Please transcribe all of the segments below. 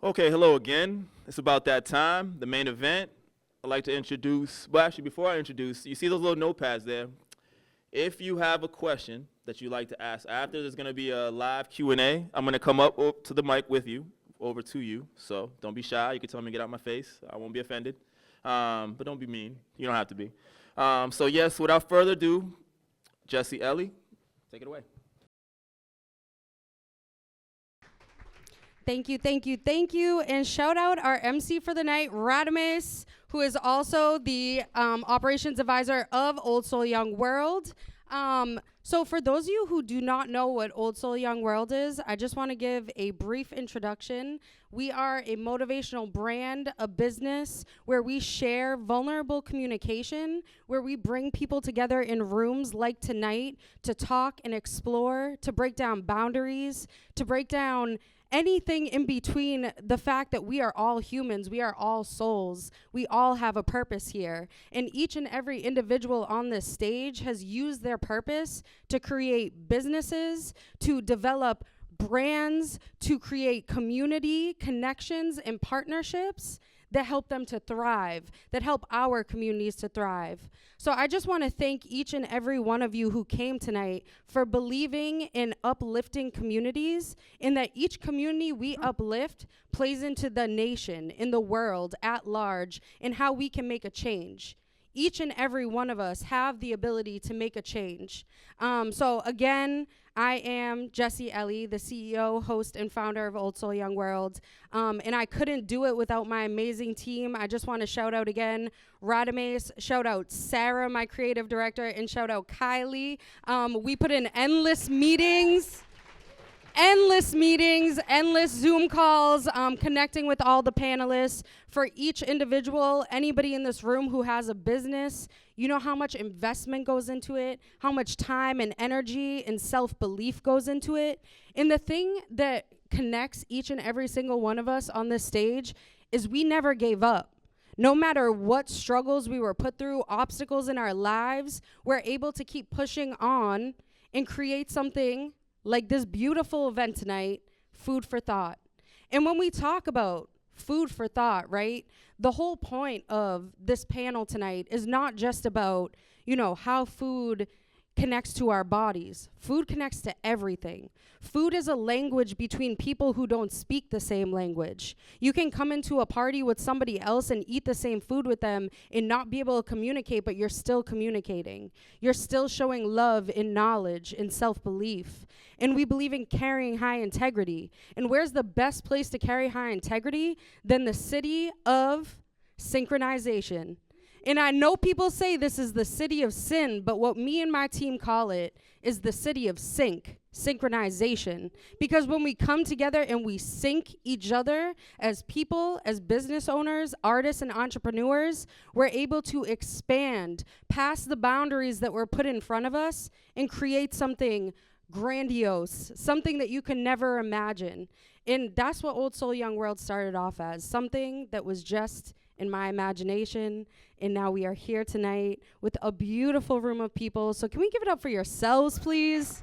Okay, hello again. It's about that time, the main event. I'd like to introduce, well actually before I introduce, you see those little notepads there? If you have a question that you'd like to ask after, there's gonna be a live Q&A. I'm gonna come up to the mic with you, over to you, so don't be shy. You can tell me to get out my face. I won't be offended, but don't be mean. You don't have to be. So yes, without further ado, Jessie, Elly, take it away. Thank you, thank you, thank you. And shout out our MC for the night, Radames, who is also the operations advisor of Old Soul Young World. So for those of you who do not know what Old Soul Young World is, I just want to give a brief introduction. We are a motivational brand, a business where we share vulnerable communication, where we bring people together in rooms like tonight to talk and explore, to break down boundaries, to break down anything in between the fact that we are all humans, we are all souls, we all have a purpose here. And each and every individual on this stage has used their purpose to create businesses, to develop brands, to create community connections and partnerships that help them to thrive, that help our communities to thrive. So I just want to thank each and every one of you who came tonight for believing in uplifting communities, in that each community we uplift plays into the nation, in the world at large, and how we can make a change. Each and every one of us have the ability to make a change. So again, I am Jessie, Elly, the CEO, host, and founder of Old Soul Young World. And I couldn't do it without my amazing team. I just want to shout out again, Radames, shout out Sarah, my creative director, and shout out Kylie. We put in endless meetings, endless Zoom calls, connecting with all the panelists. For each individual, anybody in this room who has a business, you know how much investment goes into it, how much time and energy and self-belief goes into it. And the thing that connects each and every single one of us on this stage is we never gave up. No matter what struggles we were put through, obstacles in our lives, we're able to keep pushing on and create something like this beautiful event tonight, Food for Thought. And when we talk about food for thought, right, the whole point of this panel tonight is not just about, how food connects to our bodies. Food connects to everything. Food is a language between people who don't speak the same language. You can come into a party with somebody else and eat the same food with them and not be able to communicate, but you're still communicating. You're still showing love and knowledge and self-belief. And we believe in carrying high integrity. And where's the best place to carry high integrity than the city of synchronization? And I know people say this is the city of sin, but what me and my team call it is the city of synchronization. Because when we come together and we sync each other as people, as business owners, artists, and entrepreneurs, we're able to expand past the boundaries that were put in front of us and create something grandiose, something that you can never imagine. And that's what Old Soul Young World started off as, something that was just in my imagination, and now we are here tonight with a beautiful room of people. So can we give it up for yourselves, please?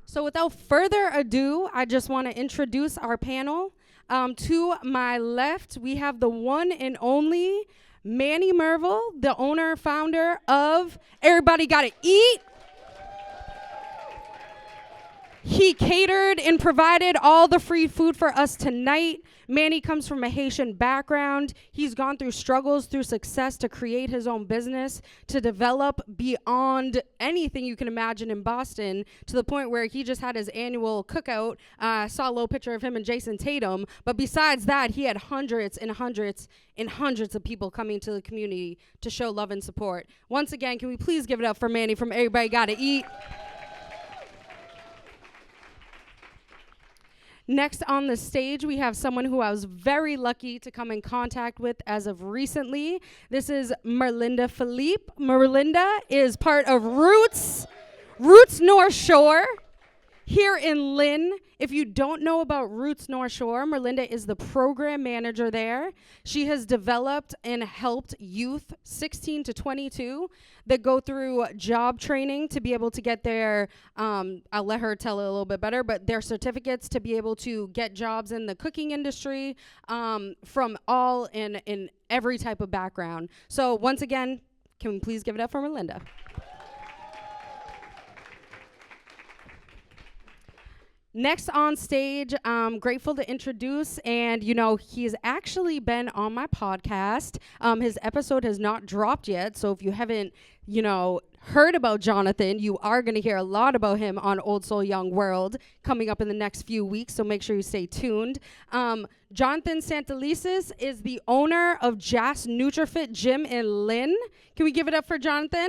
So without further ado, I just want to introduce our panel. To my left, we have the one and only Manny Mervil, the owner, founder of Everybody Gotta Eat. He catered and provided all the free food for us tonight. Manny comes from a Haitian background. He's gone through struggles, through success to create his own business, to develop beyond anything you can imagine in Boston, to the point where he just had his annual cookout. I saw a little picture of him and Jason Tatum. But besides that, he had hundreds and hundreds and hundreds of people coming to the community to show love and support. Once again, can we please give it up for Manny from Everybody Gotta Eat? Next on the stage, we have someone who I was very lucky to come in contact with as of recently. This is Merlinda Philippe. Merlinda is part of Roots North Shore. Here in Lynn, if you don't know about Roots North Shore, Merlinda is the program manager there. She has developed and helped youth 16 to 22 that go through job training to be able to get their, I'll let her tell it a little bit better, but their certificates to be able to get jobs in the cooking industry from all in every type of background. So once again, can we please give it up for Merlinda? Next on stage, I'm grateful to introduce, and he's actually been on my podcast. His episode has not dropped yet, so if you haven't, heard about Jhonattan, you are going to hear a lot about him on Old Soul Young World coming up in the next few weeks, so make sure you stay tuned. Jhonattan Santelises is the owner of Jas NutriFit Gym in Lynn. Can we give it up for Jhonattan?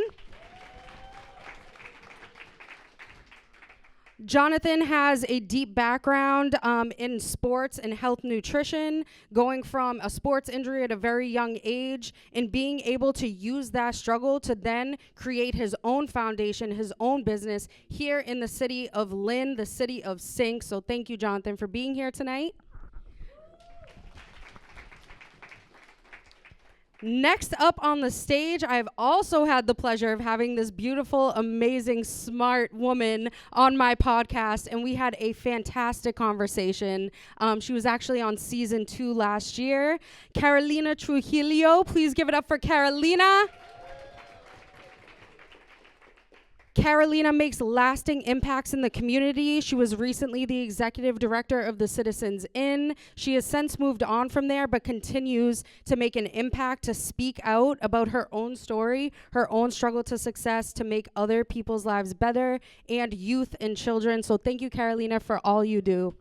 Jhonattan has a deep background in sports and health nutrition, going from a sports injury at a very young age and being able to use that struggle to then create his own foundation, his own business here in the city of Lynn, the city of Sync. So thank you, Jhonattan, for being here tonight. Next up on the stage, I've also had the pleasure of having this beautiful, amazing, smart woman on my podcast, and we had a fantastic conversation. She was actually on season 2 last year. Carolina Trujillo, please give it up for Carolina. Carolina makes lasting impacts in the community. She was recently the executive director of the Citizens Inn. She has since moved on from there, but continues to make an impact, to speak out about her own story, her own struggle to success, to make other people's lives better, and youth and children. So thank you, Carolina, for all you do.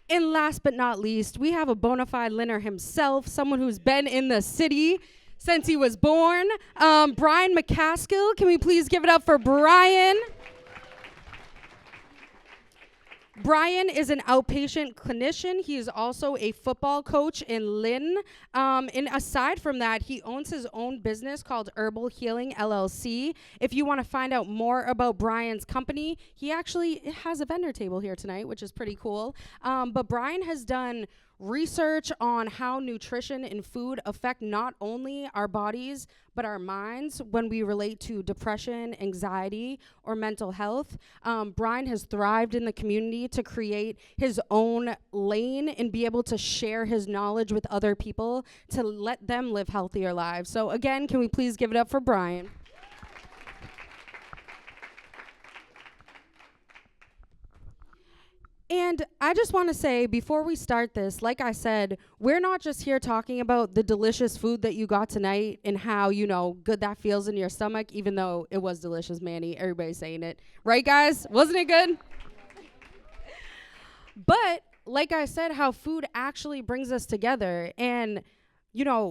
And last but not least, we have a bona fide Lynner himself, someone who's been in the city since he was born. Bryan McAskill, can we please give it up for Bryan? Bryan is an outpatient clinician. He is also a football coach in Lynn. And aside from that, he owns his own business called Herbal Healing LLC. If you want to find out more about Bryan's company, he actually has a vendor table here tonight, which is pretty cool. But Bryan has done research on how nutrition and food affect not only our bodies, but our minds when we relate to depression, anxiety, or mental health. Bryan has thrived in the community to create his own lane and be able to share his knowledge with other people to let them live healthier lives. So again, can we please give it up for Bryan? And I just want to say, before we start this, like I said, we're not just here talking about the delicious food that you got tonight and how, good that feels in your stomach, even though it was delicious, Manny. Everybody's saying it. Right, guys? Wasn't it good? But, like I said, how food actually brings us together. And,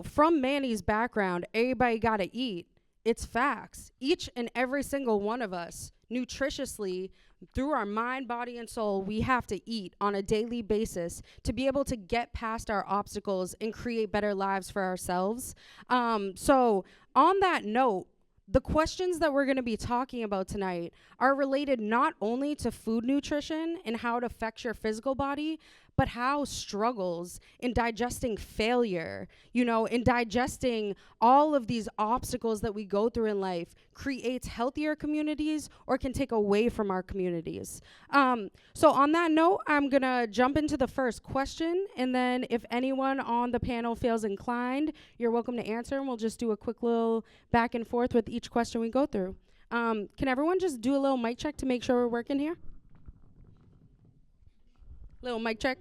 from Manny's background, everybody got to eat. It's facts. Each and every single one of us, nutritiously, through our mind, body, and soul, we have to eat on a daily basis to be able to get past our obstacles and create better lives for ourselves. So on that note, the questions that we're going to be talking about tonight are related not only to food nutrition and how it affects your physical body, but how struggles in digesting failure, in digesting all of these obstacles that we go through in life creates healthier communities or can take away from our communities. So on that note, I'm going to jump into the first question, and then if anyone on the panel feels inclined, you're welcome to answer, and we'll just do a quick little back and forth with each question we go through. Can everyone just do a little mic check to make sure we're working here? Little mic check.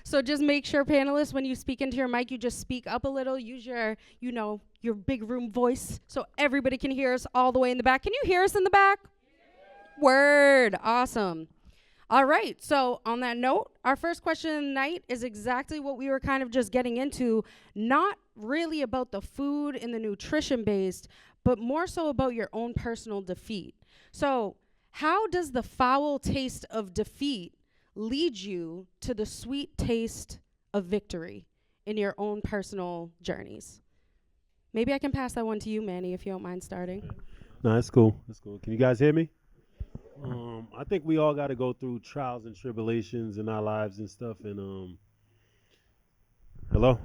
So just make sure, panelists, when you speak into your mic, you just speak up a little. Use your, your big room voice so everybody can hear us all the way in the back. Can you hear us in the back? Yeah. Word. Awesome. All right. So on that note, our first question of the night is exactly what we were kind of just getting into. Not really about the food and the nutrition based, but more so about your own personal defeat. So how does the foul taste of defeat lead you to the sweet taste of victory in your own personal journeys? Maybe I can pass that one to you, Manny, if you don't mind starting. No, that's cool. That's cool. Can you guys hear me? I think we all got to go through trials and tribulations in our lives and stuff. And hello,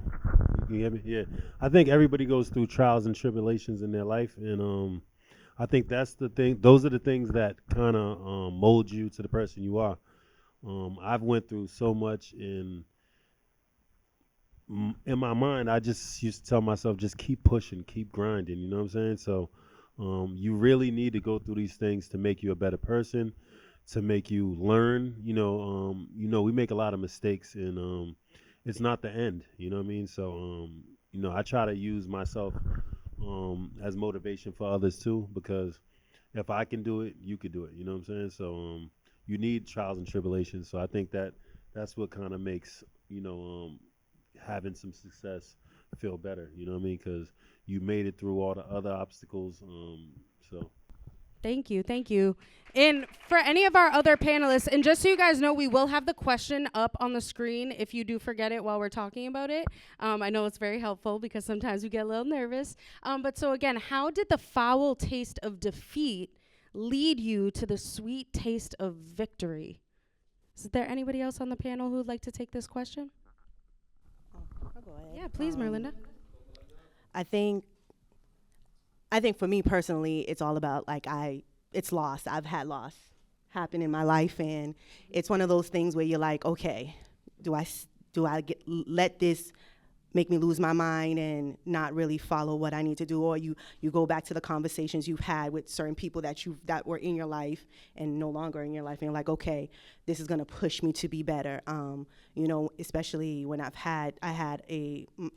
you hear me? Yeah. I think everybody goes through trials and tribulations in their life, and I think that's the thing. Those are the things that kind of mold you to the person you are. I've went through so much in my mind. I just used to tell myself, just keep pushing, keep grinding. You know what I'm saying? So. You really need to go through these things to make you a better person, to make you learn. We make a lot of mistakes, and it's not the end. You know what I mean? So, I try to use myself as motivation for others too, because if I can do it, you could do it. You know what I'm saying? So, you need trials and tribulations. So I think that's what kind of makes having some success feel better. You know what I mean? Because you made it through all the other obstacles. So. Thank you. And for any of our other panelists, and just so you guys know, we will have the question up on the screen if you do forget it while we're talking about it. I know it's very helpful because sometimes we get a little nervous. But so again, how did the foul taste of defeat lead you to the sweet taste of victory? Is there anybody else on the panel who would like to take this question? I'll go ahead. Yeah, please, Merlinda. I think for me personally, it's all about it's loss. I've had loss happen in my life, and it's one of those things where you're like, okay, do I let this make me lose my mind and not really follow what I need to do? Or you go back to the conversations you've had with certain people that were in your life and no longer in your life, and you're like, okay, this is gonna push me to be better. Especially when I had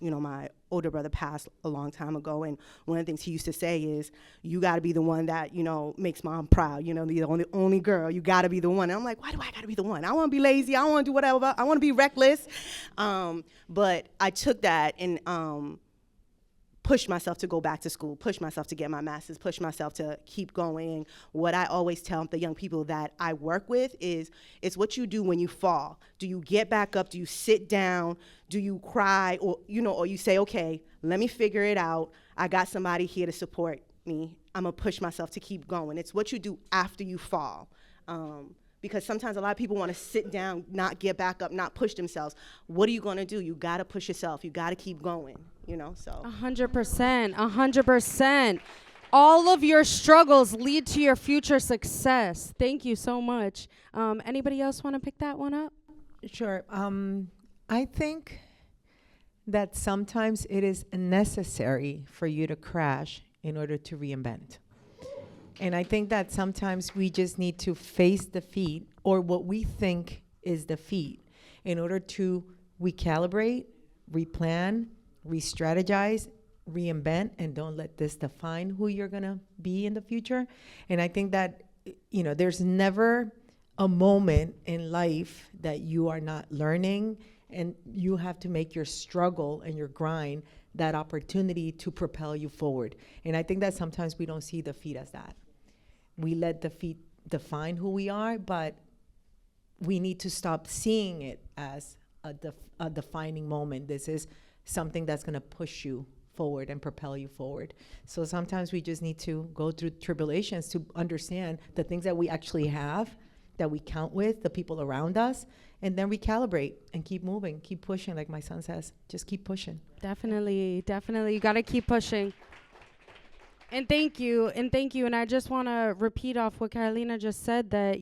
my older brother passed a long time ago, and one of the things he used to say is, you gotta be the one that, makes mom proud, the only girl, you gotta be the one. And I'm like, why do I gotta be the one? I wanna be lazy, I wanna do whatever, I wanna be reckless. But I took that and pushed myself to go back to school, pushed myself to get my master's, pushed myself to keep going. What I always tell the young people that I work with is, it's what you do when you fall. Do you get back up? Do you sit down? Do you cry? Or you say, okay, let me figure it out. I got somebody here to support me. I'm gonna push myself to keep going. It's what you do after you fall. Because sometimes a lot of people want to sit down, not get back up, not push themselves. What are you going to do? You got to push yourself. You got to keep going, so. 100%. All of your struggles lead to your future success. Thank you so much. Anybody else want to pick that one up? Sure. I think that sometimes it is necessary for you to crash in order to reinvent. And I think that sometimes we just need to face defeat, or what we think is defeat, in order to recalibrate, replan, re-strategize, reinvent, and don't let this define who you're gonna be in the future. And I think that, there's never a moment in life that you are not learning, and you have to make your struggle and your grind that opportunity to propel you forward. And I think that sometimes we don't see defeat as that. We let defeat define who we are, but we need to stop seeing it as a defining moment. This is something that's gonna push you forward and propel you forward. So sometimes we just need to go through tribulations to understand the things that we actually have, that we count with, the people around us, and then recalibrate and keep moving, keep pushing, like my son says, just keep pushing. Definitely. You gotta keep pushing. And thank you. And I just want to repeat off what Carolina just said, that,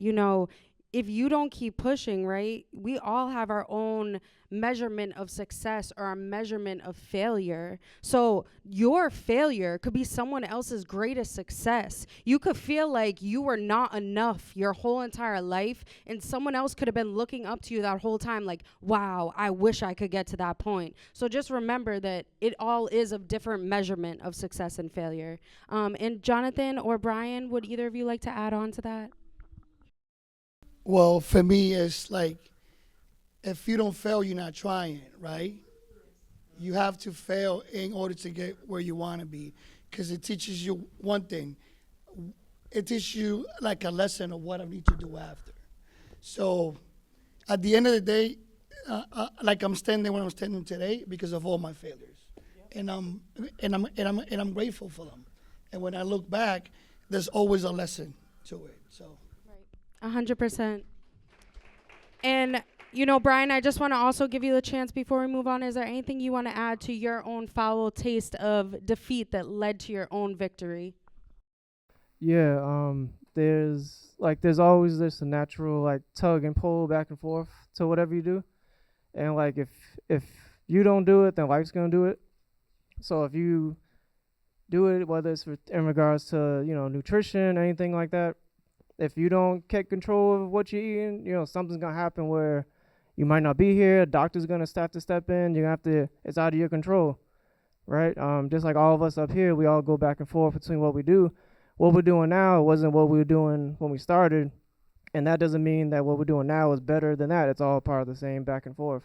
if you don't keep pushing, right, we all have our own measurement of success or our measurement of failure. So your failure could be someone else's greatest success. You could feel like you were not enough your whole entire life, and someone else could have been looking up to you that whole time like, wow, I wish I could get to that point. So just remember that it all is a different measurement of success and failure. And Jhonattan or Bryan, would either of you like to add on to that? Well, for me, it's like, if you don't fail, you're not trying, right? You have to fail in order to get where you want to be, because it teaches you one thing. It teaches you like a lesson of what I need to do after. So at the end of the day, like I'm standing where I'm standing today because of all my failures. and I'm grateful for them. And when I look back, there's always a lesson to it. So 100%. And, you know, Bryan, I just want to also give you the chance before we move on. Is there anything you want to add to your own foul taste of defeat that led to your own victory? Yeah, there's always this natural like tug and pull back and forth to whatever you do. And like if you don't do it, then life's gonna do it. So if you do it, whether it's in regards to, you know, nutrition, anything like that, if you don't take control of what you're eating, you know, something's gonna happen where you might not be here, a doctor's gonna have to step in, you're gonna have to, it's out of your control, right? Just like all of us up here, we all go back and forth between what we do. What we're doing now wasn't what we were doing when we started, and that doesn't mean that what we're doing now is better than that. It's all part of the same back and forth,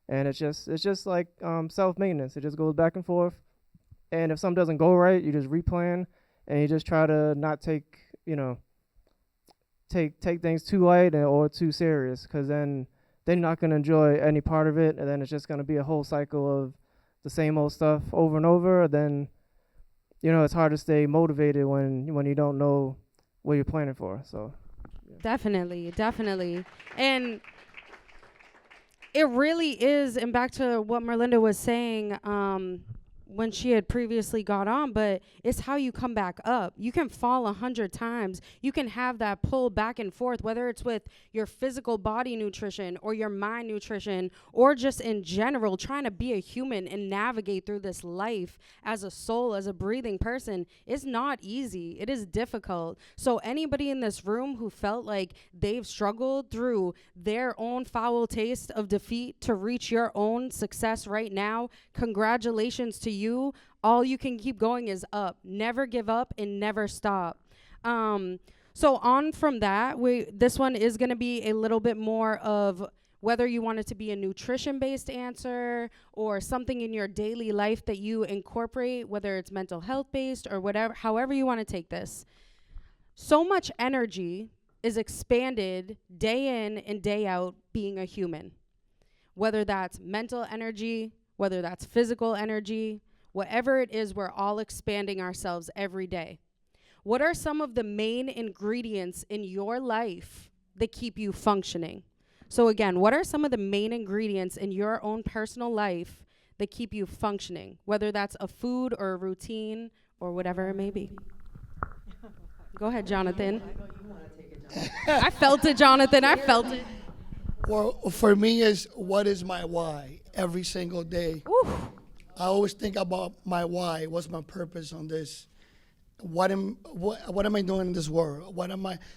and it's just like self-maintenance. It just goes back and forth, and if something doesn't go right, you just replan, and you just try to not take things too light or too serious, because then you're not going to enjoy any part of it, and then it's just going to be a whole cycle of the same old stuff over and over. Then, you know, it's hard to stay motivated when you don't know what you're planning for. So yeah. Definitely. And it really is, and back to what Merlinda was saying, when she had previously got on, but it's how you come back up. You can fall 100 times. You can have that pull back and forth, whether it's with your physical body nutrition or your mind nutrition, or just in general trying to be a human and navigate through this life as a soul, as a breathing person. It's not easy. It is difficult. So anybody in this room who felt like they've struggled through their own foul taste of defeat to reach your own success right now, congratulations to you. All you can keep going is up. Never give up and never stop. So on from that, this one is going to be a little bit more of whether you want it to be a nutrition-based answer or something in your daily life that you incorporate, whether it's mental health-based or whatever, however you want to take this. So much energy is expanded day in and day out being a human, whether that's mental energy, whether that's physical energy, whatever it is, we're all expanding ourselves every day. What are some of the main ingredients in your life that keep you functioning? So again, what are some of the main ingredients in your own personal life that keep you functioning, whether that's a food or a routine or whatever it may be? Go ahead, Jhonattan. I felt it, Jhonattan. I felt it. Well, for me, is what is my why every single day. Oof. I always think about my why. What's my purpose on this? What am I doing in this world?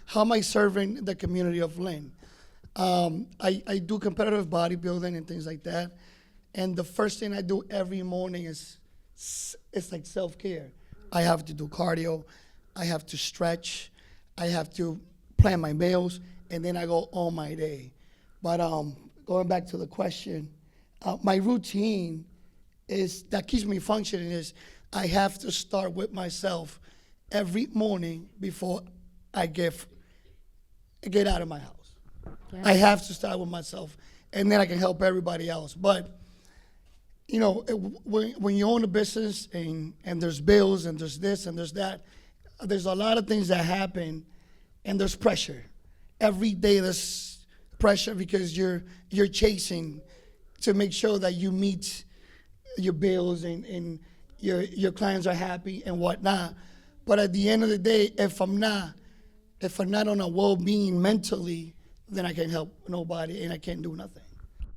How am I serving the community of Lynn? I do competitive bodybuilding and things like that. And the first thing I do every morning is it's like self-care. I have to do cardio. I have to stretch. I have to plan my meals, and then I go on my day. But going back to the question, my routine that keeps me functioning is I have to start with myself every morning before I get out of my house. Yeah. I have to start with myself, and then I can help everybody else. But you know, when you own a business and there's bills and there's this and there's that, there's a lot of things that happen, and there's pressure. Every day there's pressure because you're chasing to make sure that you meet your bills and your clients are happy and whatnot. But at the end of the day, if I'm not on a well-being mentally, then I can't help nobody and I can't do nothing.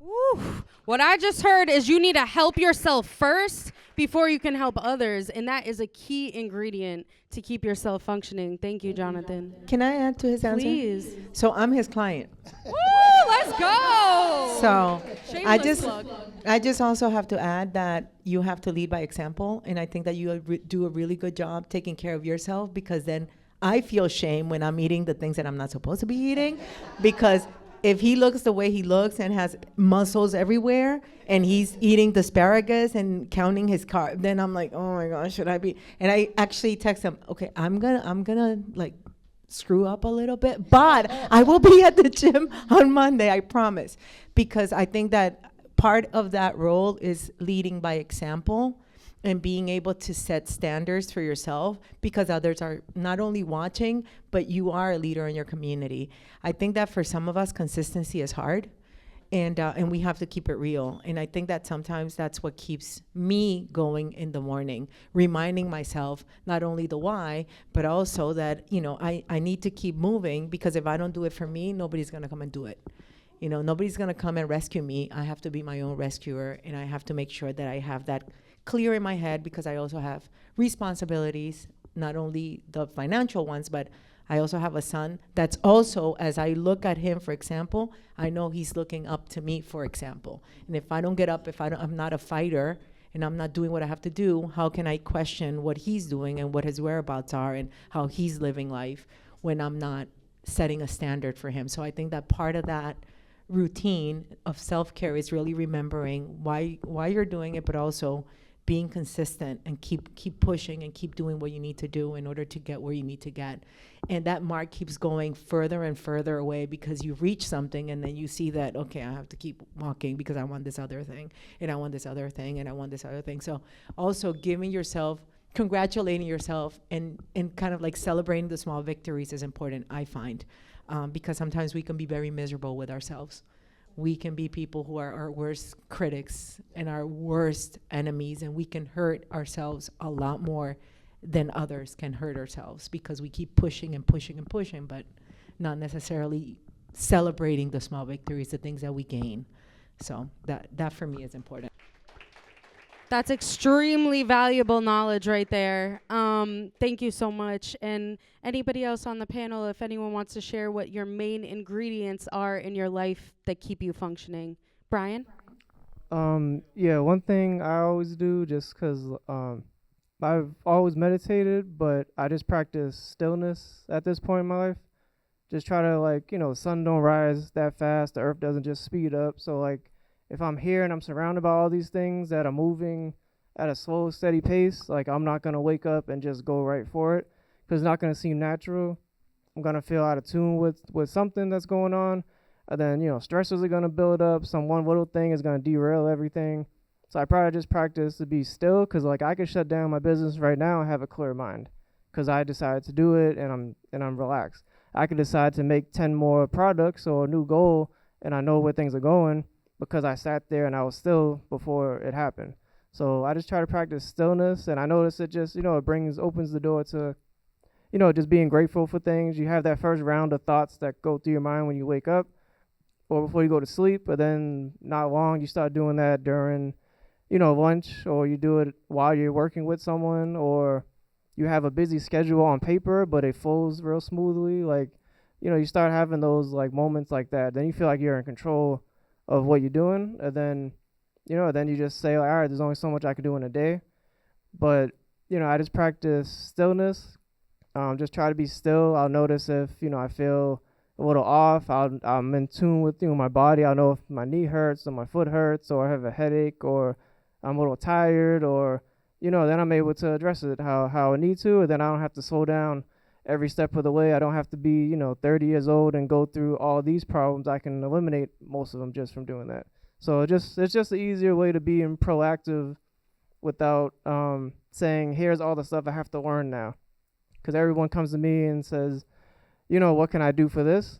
Woo. What I just heard is you need to help yourself first before you can help others, and that is a key ingredient to keep yourself functioning. Thank you, Jhonattan. Can I add to his answer? Please. So I'm his client. Woo, let's go. So Shameless plug. I just also have to add that you have to lead by example, and I think that you do a really good job taking care of yourself, because then I feel shame when I'm eating the things that I'm not supposed to be eating, because if he looks the way he looks and has muscles everywhere and he's eating the asparagus and counting his carbs, then I'm like, oh my gosh, should I be? And I actually text him, okay, I'm gonna like screw up a little bit, but I will be at the gym on Monday, I promise. Because I think that part of that role is leading by example. and being able to set standards for yourself because others are not only watching, but you are a leader in your community. I think that for some of us, consistency is hard, and we have to keep it real. And I think that sometimes that's what keeps me going in the morning, reminding myself not only the why, but also that, you know, I need to keep moving, because if I don't do it for me, nobody's gonna come and do it. You know, nobody's gonna come and rescue me. I have to be my own rescuer, and I have to make sure that I have that clear in my head, because I also have responsibilities, not only the financial ones, but I also have a son that's also, as I look at him, for example, I know he's looking up to me, for example. And if I don't get up, if I'm not a fighter and I'm not doing what I have to do, how can I question what he's doing and what his whereabouts are and how he's living life when I'm not setting a standard for him? So I think that part of that routine of self-care is really remembering why you're doing it, but also being consistent and keep pushing and keep doing what you need to do in order to get where you need to get. And that mark keeps going further and further away, because you reach something and then you see that, okay, I have to keep walking because I want this other thing, and I want this other thing, and I want this other thing. So also giving yourself, congratulating yourself, and kind of like celebrating the small victories is important, I find, because sometimes we can be very miserable with ourselves. We can be people who are our worst critics and our worst enemies, and we can hurt ourselves a lot more than others can hurt ourselves, because we keep pushing and pushing and pushing, but not necessarily celebrating the small victories, the things that we gain. So that for me is important. That's extremely valuable knowledge right there. Thank you so much. And anybody else on the panel, if anyone wants to share what your main ingredients are in your life that keep you functioning. Bryan? Yeah, one thing I always do, just 'cause I've always meditated, but I just practice stillness at this point in my life. Just try to, like, you know, the sun don't rise that fast, the earth doesn't just speed up. So, like, if I'm here and I'm surrounded by all these things that are moving at a slow, steady pace, like, I'm not going to wake up and just go right for it, because it's not going to seem natural. I'm going to feel out of tune with something that's going on. And then, you know, stressors are going to build up. Some one little thing is going to derail everything. So I probably just practice to be still, because, like, I could shut down my business right now and have a clear mind, because I decided to do it and I'm relaxed. I could decide to make 10 more products or a new goal, and I know where things are going, because I sat there and I was still before it happened. So I just try to practice stillness, and I notice it just, you know, it opens the door to, you know, just being grateful for things. You have that first round of thoughts that go through your mind when you wake up or before you go to sleep, but then not long you start doing that during, you know, lunch, or you do it while you're working with someone, or you have a busy schedule on paper, but it flows real smoothly. Like, you know, you start having those, like, moments like that. Then you feel like you're in control of what you're doing, and then, you know, then you just say, like, all right, there's only so much I can do in a day. But, you know, I just practice stillness. Just try to be still. I'll notice if, you know, I feel a little off. I'm in tune with, you know, my body. I'll know if my knee hurts or my foot hurts, or I have a headache, or I'm a little tired, or, you know, then I'm able to address it how I need to, and then I don't have to slow down every step of the way. I don't have to be, you know, 30 years old and go through all these problems. I can eliminate most of them just from doing that. So it's just an easier way to be proactive without saying, here's all the stuff I have to learn now. Because everyone comes to me and says, you know, what can I do for this?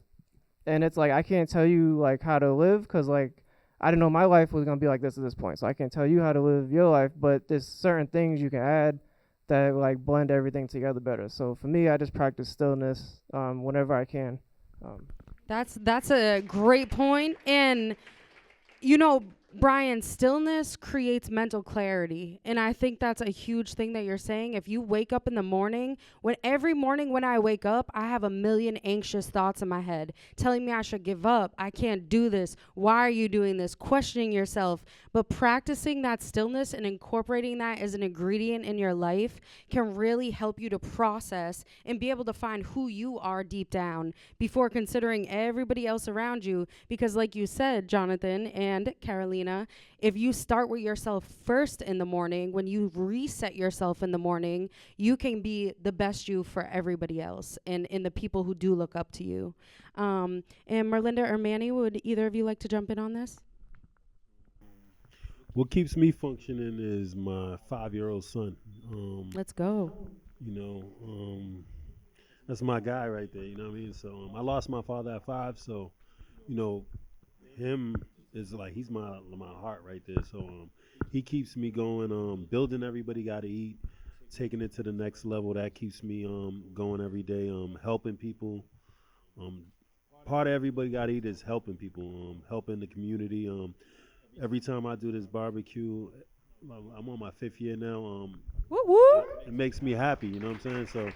And it's like, I can't tell you, like, how to live, because, like, I didn't know my life was going to be like this at this point. So I can't tell you how to live your life, but there's certain things you can add that, like, blend everything together better. So for me, I just practice stillness whenever I can. That's a great point. And, you know, Bryan, stillness creates mental clarity. And I think that's a huge thing that you're saying. If you wake up in the morning, every morning when I wake up, I have a million anxious thoughts in my head telling me I should give up. I can't do this. Why are you doing this? Questioning yourself. But practicing that stillness and incorporating that as an ingredient in your life can really help you to process and be able to find who you are deep down before considering everybody else around you. Because like you said, Jhonattan and Carolina, if you start with yourself first in the morning, when you reset yourself in the morning, you can be the best you for everybody else and the people who do look up to you. And Merlinda or Manny, would either of you like to jump in on this? What keeps me functioning is my 5-year-old son. Let's go. You know, that's my guy right there. You know what I mean? So I lost my father at 5. So, you know, him is like he's my heart right there. So he keeps me going. Building everybody got to eat, taking it to the next level. That keeps me going every day. Helping people. Part of everybody got to eat is helping people. Helping the community. Every time I do this barbecue, I'm on my 5th year now. Woo woo. It makes me happy. You know what I'm saying? So.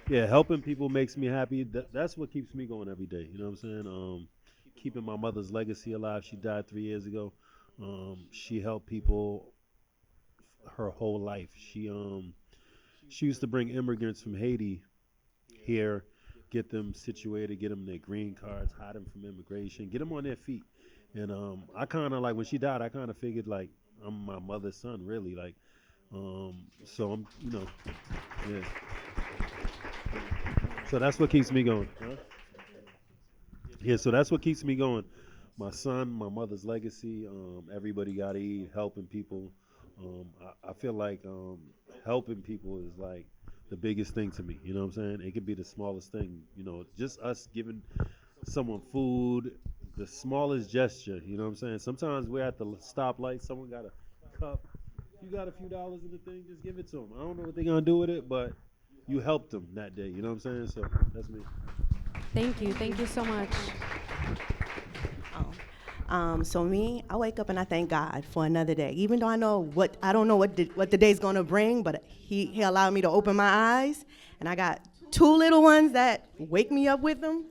Yeah, helping people makes me happy. That's what keeps me going every day. You know what I'm saying? Keeping my mother's legacy alive. She died 3 years ago. She helped people her whole life. She used to bring immigrants from Haiti here, get them situated, get them their green cards, hide them from immigration, get them on their feet. And I kind of like when she died, I kind of figured like I'm my mother's son, really. Like, so I'm, yeah. So that's what keeps me going. Huh? Yeah, so that's what keeps me going. My son, my mother's legacy, everybody got to eat, helping people. I feel like helping people is like the biggest thing to me. You know what I'm saying? It could be the smallest thing. You know, just us giving someone food, the smallest gesture. You know what I'm saying? Sometimes we're at the stoplight, someone got a cup. You got a few dollars in the thing, just give it to them. I don't know what they're going to do with it, but you helped them that day. You know what I'm saying? So that's me. Thank you. Thank you so much. So me, I wake up and I thank God for another day. Even though I don't know what the day's gonna bring, but he allowed me to open my eyes, and I got 2 little ones that wake me up with them,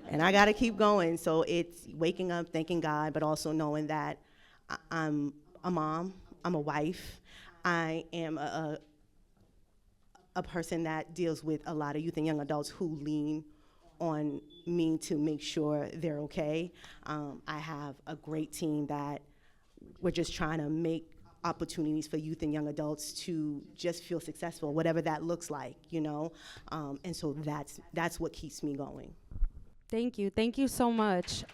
and I gotta keep going. So it's waking up, thanking God, but also knowing that I'm a mom, I'm a wife, I am a person that deals with a lot of youth and young adults who lean on me to make sure they're okay. I have a great team that we're just trying to make opportunities for youth and young adults to just feel successful, whatever that looks like, and so that's what keeps me going. Thank you. Thank you so much.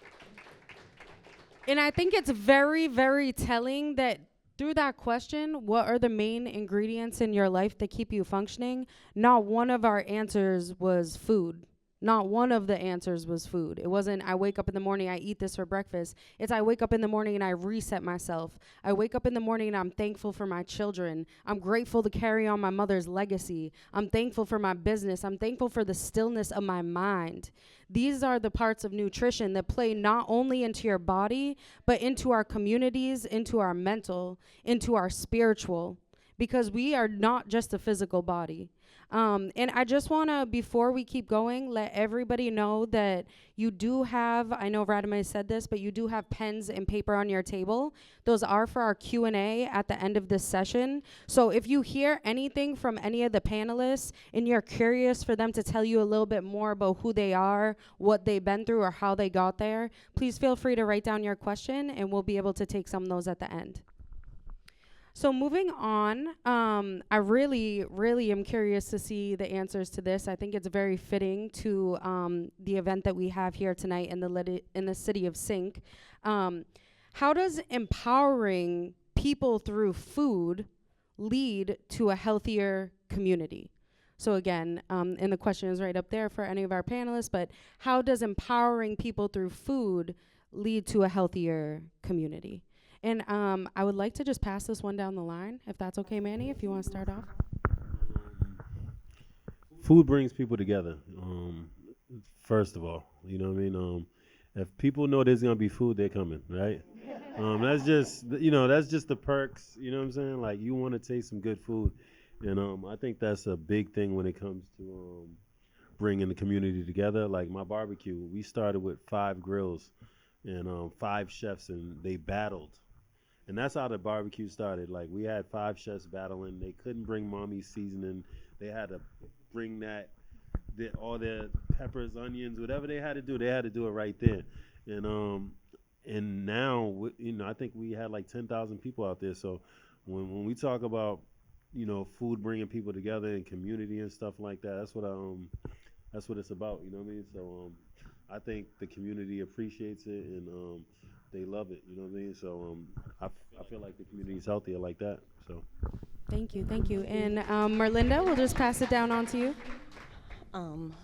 And I think it's very, very telling that through that question, what are the main ingredients in your life that keep you functioning? Not one of our answers was food. Not one of the answers was food. It wasn't, I wake up in the morning, I eat this for breakfast. It's I wake up in the morning and I reset myself. I wake up in the morning and I'm thankful for my children. I'm grateful to carry on my mother's legacy. I'm thankful for my business. I'm thankful for the stillness of my mind. These are the parts of nutrition that play not only into your body, but into our communities, into our mental, into our spiritual, because we are not just a physical body. And I just want to, before we keep going, let everybody know that you do have, I know Radamay said this, but you do have pens and paper on your table. Those are for our Q&A at the end of this session. So if you hear anything from any of the panelists and you're curious for them to tell you a little bit more about who they are, what they've been through, or how they got there, please feel free to write down your question and we'll be able to take some of those at the end. So moving on, I really, really am curious to see the answers to this. I think it's very fitting to the event that we have here tonight in the city of Sync. How does empowering people through food lead to a healthier community? So again, and the question is right up there for any of our panelists, but how does empowering people through food lead to a healthier community? And I would like to just pass this one down the line, if that's okay, Manny, if you want to start off. Food brings people together, first of all. You know what I mean? If people know there's going to be food, they're coming, right? That's just, that's just the perks, you know what I'm saying? Like, you want to taste some good food. And I think that's a big thing when it comes to bringing the community together. Like, my barbecue, we started with 5 grills and 5 chefs, and they battled. And that's how the barbecue started. Like, we had 5 chefs battling. They couldn't bring mommy's seasoning. They had to bring all their peppers, onions, whatever they had to do it right there. And now, I think we had like 10,000 people out there. So when we talk about, food bringing people together and community and stuff like that, that's what it's about. You know what I mean? So I think the community appreciates it, and they love it. You know what I mean? So I feel like the community's healthier like that. So Thank you, thank you. And Merlinda, we'll just pass it down on to you.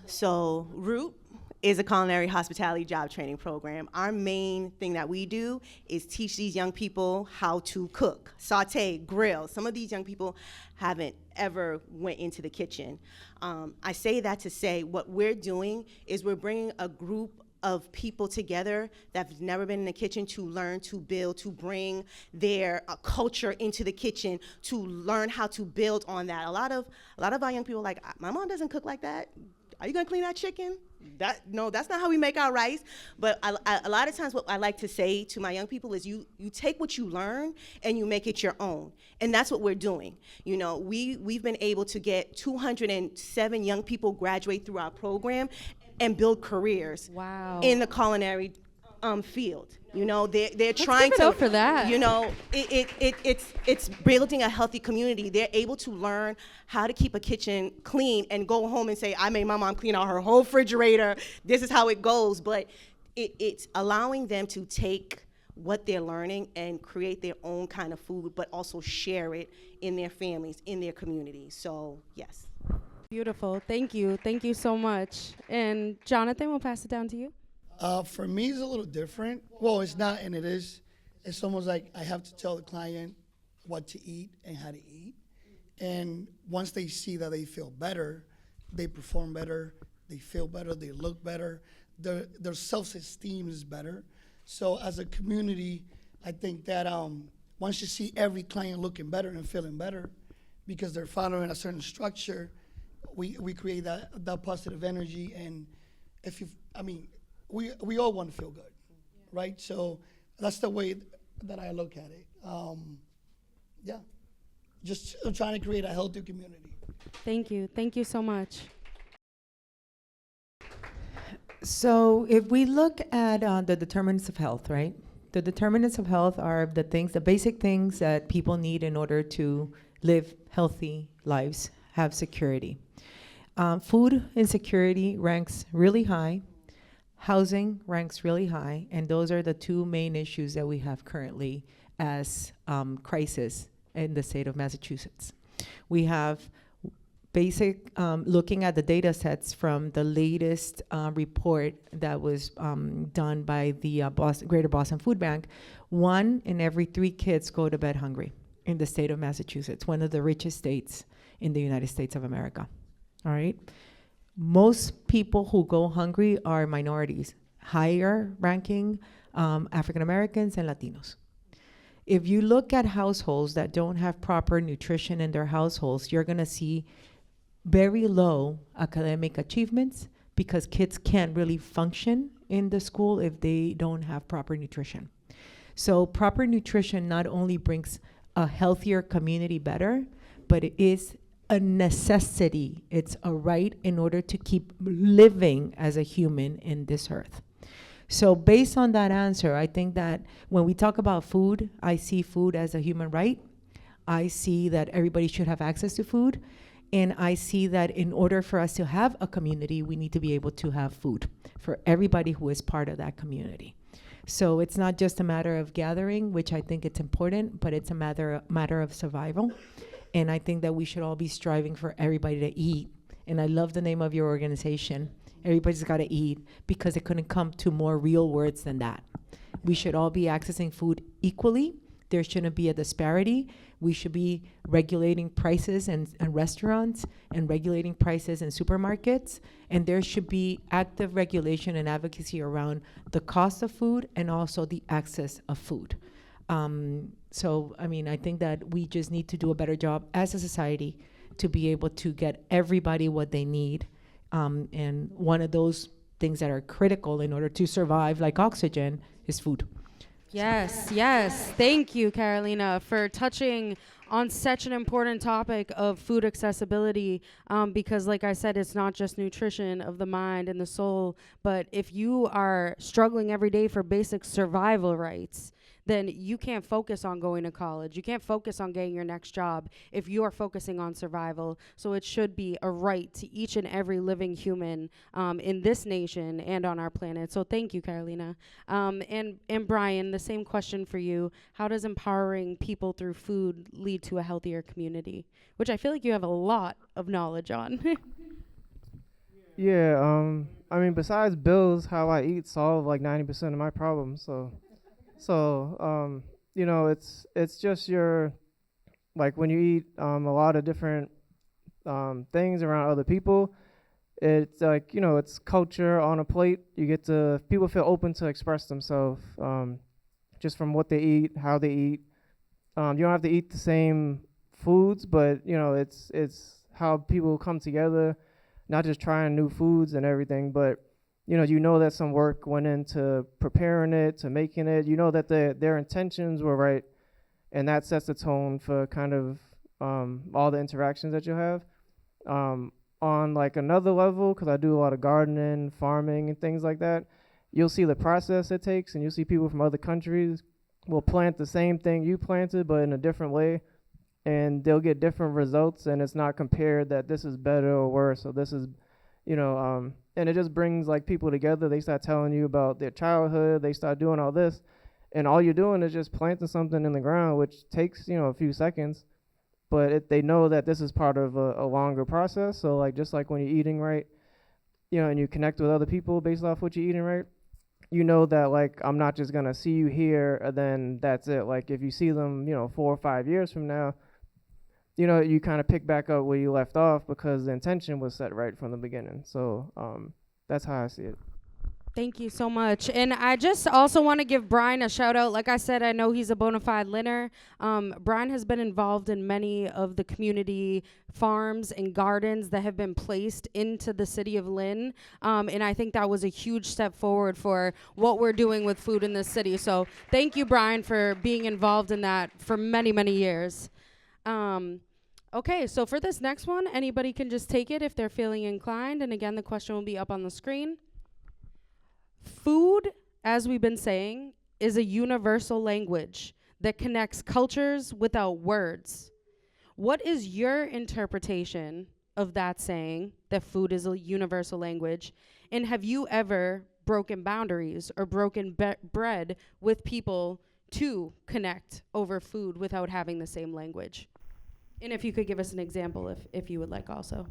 So Root is a culinary hospitality job training program. Our main thing that we do is teach these young people how to cook, saute, grill. Some of these young people haven't ever went into the kitchen. I say that to say what we're doing is we're bringing a group of people together that've never been in the kitchen to learn, to build, to bring their culture into the kitchen, to learn how to build on that. A lot of our young people are like, my mom doesn't cook like that. Are you gonna clean that chicken? No, that's not how we make our rice. But a lot of times what I like to say to my young people is you take what you learn and you make it your own. And that's what we're doing. You know, we've been able to get 207 young people graduate through our program and build careers Wow. in the culinary field. You know, they're Let's trying give it to, up for that. you know, it's building a healthy community. They're able to learn how to keep a kitchen clean and go home and say, I made my mom clean out her whole refrigerator. This is how it goes. But it's allowing them to take what they're learning and create their own kind of food, but also share it in their families, in their communities. So, yes. Beautiful. Thank you. Thank you so much. And Jhonattan, we'll pass it down to you. For me, it's a little different. Well, it's not, and it is. It's almost like I have to tell the client what to eat and how to eat. And once they see that they feel better, they perform better, they feel better, they look better, their self-esteem is better. So as a community, I think that once you see every client looking better and feeling better because they're following a certain structure, we create that positive energy. And if you, we all want to feel good, right? So that's the way that I look at it. Yeah, just trying to create a healthy community. Thank you. Thank you so much. So if we look at the determinants of health, right? The determinants of health are the things, the basic things that people need in order to live healthy lives, have security. Food insecurity ranks really high. Housing ranks really high, and those are the two main issues that we have currently as crisis in the state of Massachusetts. We have basic, looking at the data sets from the latest report that was done by the Greater Boston Food Bank, 1 in every 3 kids go to bed hungry in the state of Massachusetts, one of the richest states in the United States of America, all right? Most people who go hungry are minorities, higher ranking African Americans and Latinos. If you look at households that don't have proper nutrition in their households, you're gonna see very low academic achievements because kids can't really function in the school if they don't have proper nutrition. So proper nutrition not only brings a healthier community better, but it is a necessity. It's a right in order to keep living as a human in this earth. So based on that answer, I think that when we talk about food, I see food as a human right. I see that everybody should have access to food. And I see that in order for us to have a community, we need to be able to have food for everybody who is part of that community. So it's not just a matter of gathering, which I think it's important, but it's a matter of survival. And I think that we should all be striving for everybody to eat. And I love the name of your organization. Everybody's got to eat, because it couldn't come to more real words than that. We should all be accessing food equally. There shouldn't be a disparity. We should be regulating prices in restaurants and regulating prices in supermarkets. And there should be active regulation and advocacy around the cost of food and also the access of food. So, I think that we just need to do a better job as a society to be able to get everybody what they need. And one of those things that are critical in order to survive, like oxygen, is food. Yes, yes. Thank you, Carolina, for touching on such an important topic of food accessibility, because like I said, it's not just nutrition of the mind and the soul, but if you are struggling every day for basic survival rights, then you can't focus on going to college. You can't focus on getting your next job if you're focusing on survival. So it should be a right to each and every living human in this nation and on our planet. So thank you, Carolina. And Bryan, the same question for you. How does empowering people through food lead to a healthier community? Which I feel like you have a lot of knowledge on. Yeah, I mean, besides bills, how I eat solve like 90% of my problems. So, you know, it's just your, like when you eat a lot of different things around other people, it's like, you know, it's culture on a plate. You get to, people feel open to express themselves just from what they eat, how they eat. You don't have to eat the same foods, but, you know, it's how people come together, not just trying new foods and everything, but you know that some work went into preparing it, to making it. You know that their intentions were right, and that sets the tone for kind of all the interactions that you'll have. On like another level, because I do a lot of gardening, farming, and things like that, you'll see the process it takes, and you'll see people from other countries will plant the same thing you planted, but in a different way, and they'll get different results, and it's not compared that this is better or worse, or this is, you know, and it just brings like people together. They start telling you about their childhood, they start doing all this, and all you're doing is just planting something in the ground, which takes, you know, a few seconds, but they know that this is part of a longer process. So like, just like when you're eating right, you know, and you connect with other people based off what you're eating right, you know that like, I'm not just gonna see you here and then that's it. Like if you see them, you know, 4 or 5 years from now, you know, you kind of pick back up where you left off because the intention was set right from the beginning. So that's how I see it. Thank you so much. And I just also want to give Bryan a shout out. Like I said, I know he's a bona fide Lynner. Bryan has been involved in many of the community farms and gardens that have been placed into the city of Lynn. And I think that was a huge step forward for what we're doing with food in this city. So thank you, Bryan, for being involved in that for many, many years. Okay, so for this next one, anybody can just take it if they're feeling inclined. And again, the question will be up on the screen. Food, as we've been saying, is a universal language that connects cultures without words. What is your interpretation of that saying, that food is a universal language? And have you ever broken boundaries or broken bread with people to connect over food without having the same language? And if you could give us an example, if you would like also.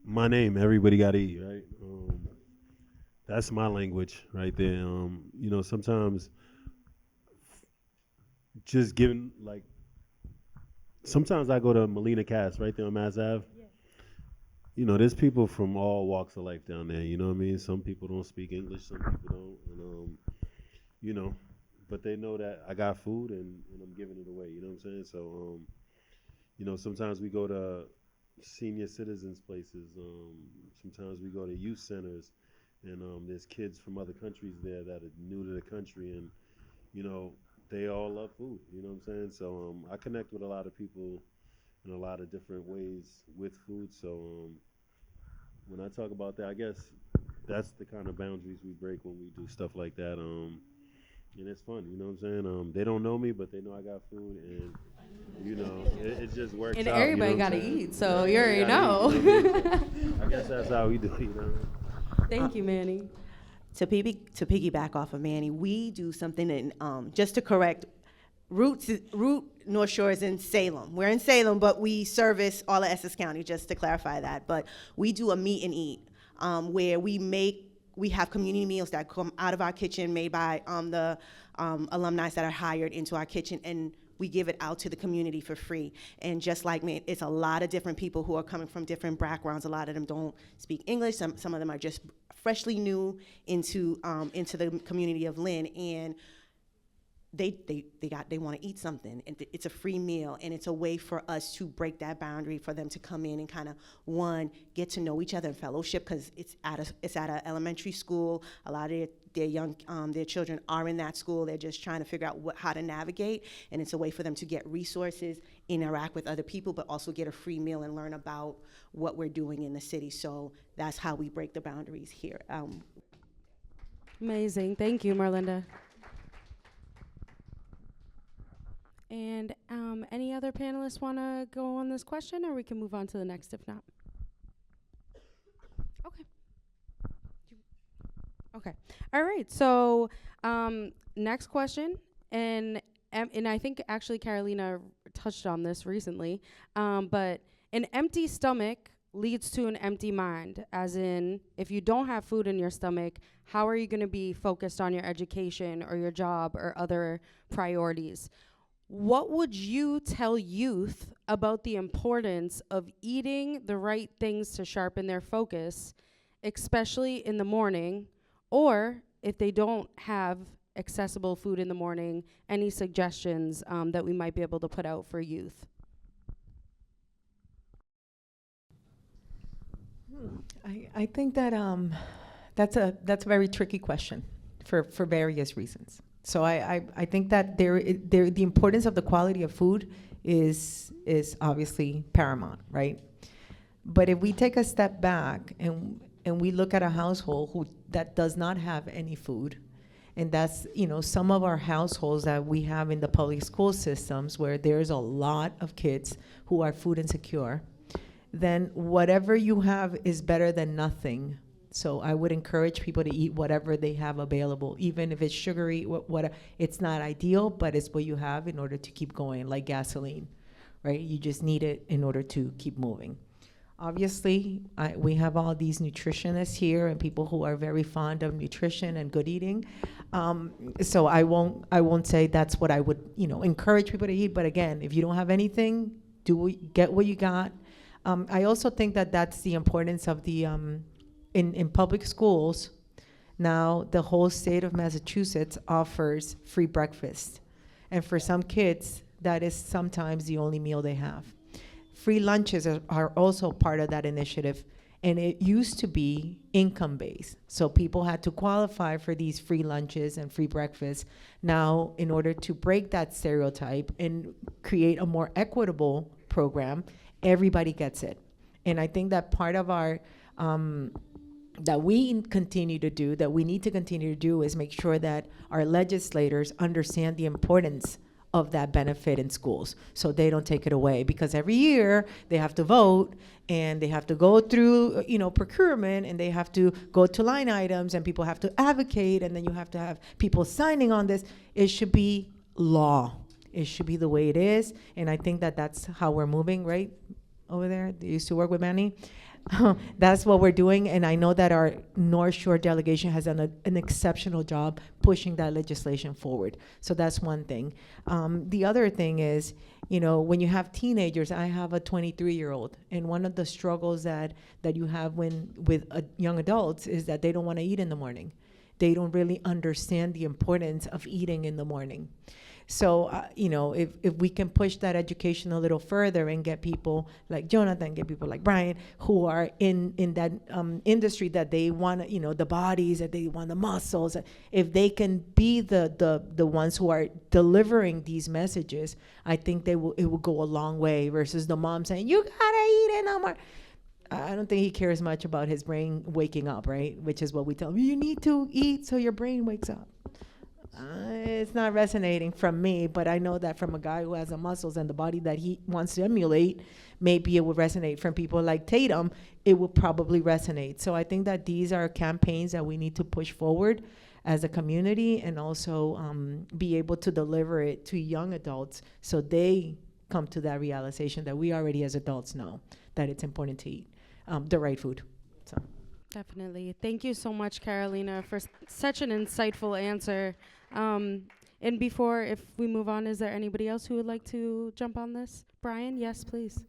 My name, everybody got to eat, right? That's my language right there. You know, sometimes just giving, like, sometimes I go to Merlinda Cast right there on Mass Ave. Yeah. You know, there's people from all walks of life down there, you know what I mean? Some people don't speak English, some people don't, and, you know, but they know that I got food and I'm giving it away, you know what I'm saying? So, you know, sometimes we go to senior citizens places, sometimes we go to youth centers, and there's kids from other countries there that are new to the country, and you know, they all love food, you know what I'm saying? So I connect with a lot of people in a lot of different ways with food. So when I talk about that, I guess that's the kind of boundaries we break when we do stuff like that, and it's fun, you know what I'm saying? They don't know me, but they know I got food, and you know, it just works and out. And everybody you know gotta eat, so you already know. I guess that's how we do it, you know. Thank you, Manny. To piggyback off of Manny, we do something in, just to correct, Root North Shore is in Salem. We're in Salem, but we service all of Essex County, just to clarify that. But we do a meet and eat, where we have community meals that come out of our kitchen, made by the alumni that are hired into our kitchen, and we give it out to the community for free. And just like me, it's a lot of different people who are coming from different backgrounds. A lot of them don't speak English. Some of them are just freshly new into the community of Lynn. And they want to eat something, and it's a free meal, and it's a way for us to break that boundary for them to come in and kind of, one, get to know each other in fellowship, because it's at an elementary school. A lot of their children are in that school. They're just trying to figure out how to navigate, and it's a way for them to get resources, interact with other people, but also get a free meal and learn about what we're doing in the city. So that's how we break the boundaries here. Amazing. Thank you, Merlinda. And any other panelists want to go on this question, or we can move on to the next if not? Okay. Okay. All right. So next question, and I think actually Carolina touched on this recently, but an empty stomach leads to an empty mind, as in, if you don't have food in your stomach, how are you going to be focused on your education or your job or other priorities? What would you tell youth about the importance of eating the right things to sharpen their focus, especially in the morning, or if they don't have accessible food in the morning, any suggestions that we might be able to put out for youth? I think that that's a very tricky question for various reasons. So I think that the importance of the quality of food is obviously paramount, right? But if we take a step back and we look at a household that does not have any food, and that's, some of our households that we have in the public school systems where there's a lot of kids who are food insecure, then whatever you have is better than nothing. So I would encourage people to eat whatever they have available, even if it's sugary, what it's not ideal, but it's what you have in order to keep going, like gasoline, right? You just need it in order to keep moving. Obviously, we have all these nutritionists here and people who are very fond of nutrition and good eating. So I won't say that's what I would, encourage people to eat. But again, if you don't have anything, get what you got. I also think that that's the importance of the in public schools. Now the whole state of Massachusetts offers free breakfast, and for some kids that is sometimes the only meal they have. Free lunches are also part of that initiative, and it used to be income-based. So people had to qualify for these free lunches and free breakfasts. Now, in order to break that stereotype and create a more equitable program, everybody gets it. And I think that part of our, that we need to continue to do is make sure that our legislators understand the importance of that benefit in schools, so they don't take it away, because every year they have to vote and they have to go through procurement, and they have to go to line items, and people have to advocate, and then you have to have people signing on this. It should be law. It should be the way it is, and I think that that's how we're moving, right? Over there, they used to work with Manny. That's what we're doing, and I know that our North Shore delegation has done an exceptional job pushing that legislation forward. So that's one thing. The other thing is, when you have teenagers, I have a 23-year-old, and one of the struggles that you have with young adults is that they don't want to eat in the morning. They don't really understand the importance of eating in the morning. So, if we can push that education a little further and get people like Jhonattan, get people like Bryan, who are in that industry that they want, the bodies, that they want the muscles, if they can be the ones who are delivering these messages, I think it will go a long way, versus the mom saying, you gotta eat it no more. I don't think he cares much about his brain waking up, right? Which is what we tell him. You need to eat so your brain wakes up. It's not resonating from me, but I know that from a guy who has the muscles and the body that he wants to emulate, maybe it would resonate. From people like Tatum, it will probably resonate. So I think that these are campaigns that we need to push forward as a community, and also be able to deliver it to young adults so they come to that realization that we already as adults know that it's important to eat the right food. So. Definitely. Thank you so much, Carolina, for such an insightful answer. And before, if we move on, is there anybody else who would like to jump on this? Bryan, yes, please.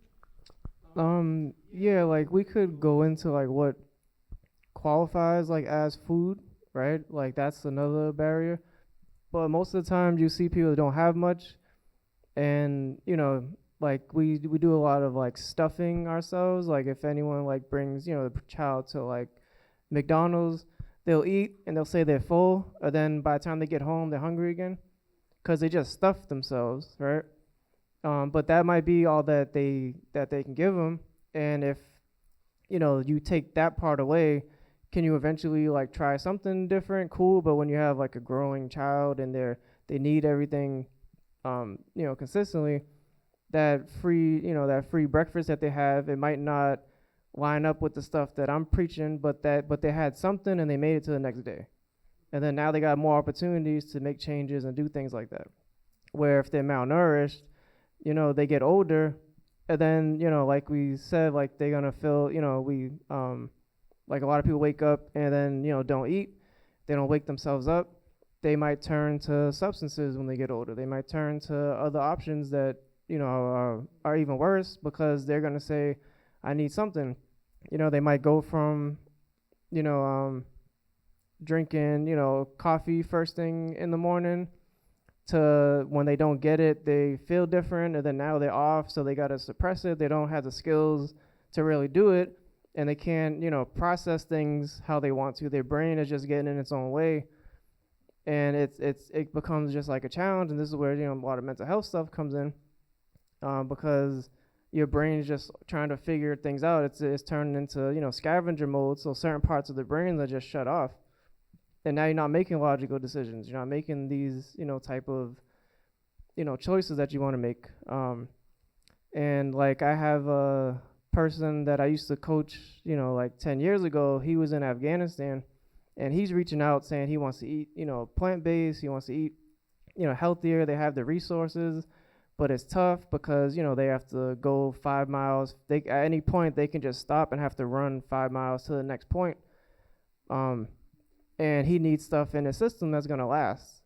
Yeah, like we could go into like what qualifies like as food, right? Like that's another barrier. but most of the time you see people that don't have much, and like we do a lot of like stuffing ourselves. Like if anyone like brings the child to like McDonald's, they'll eat and they'll say they're full, and then by the time they get home they're hungry again because they just stuffed themselves, right? But that might be all that they can give them, and if you take that part away, can you eventually like try something different? Cool, but when you have like a growing child and they need everything, consistently, that free breakfast that they have, it might not line up with the stuff that I'm preaching, but they had something and they made it to the next day, and then now they got more opportunities to make changes and do things like that. Where if they're malnourished, they get older, and then like we said, like they're gonna feel like a lot of people wake up and then don't eat, they don't wake themselves up, they might turn to substances when they get older, they might turn to other options that are even worse because they're gonna say, I need something. They might go from drinking coffee first thing in the morning to when they don't get it, they feel different, and then now they're off, so they gotta suppress it. They don't have the skills to really do it, and they can't, process things how they want to. Their brain is just getting in its own way, and it becomes just like a challenge. And this is where a lot of mental health stuff comes in, because your brain is just trying to figure things out. It's turning into scavenger mode. So certain parts of the brain are just shut off. And now you're not making logical decisions. You're not making these, type of, choices that you want to make. And like I have a person that I used to coach, like 10 years ago. He was in Afghanistan, and he's reaching out saying he wants to eat, plant-based. He wants to eat, healthier. They have the resources, but it's tough because, they have to go 5 miles. At any point, they can just stop and have to run 5 miles to the next point. And he needs stuff in his system that's gonna last,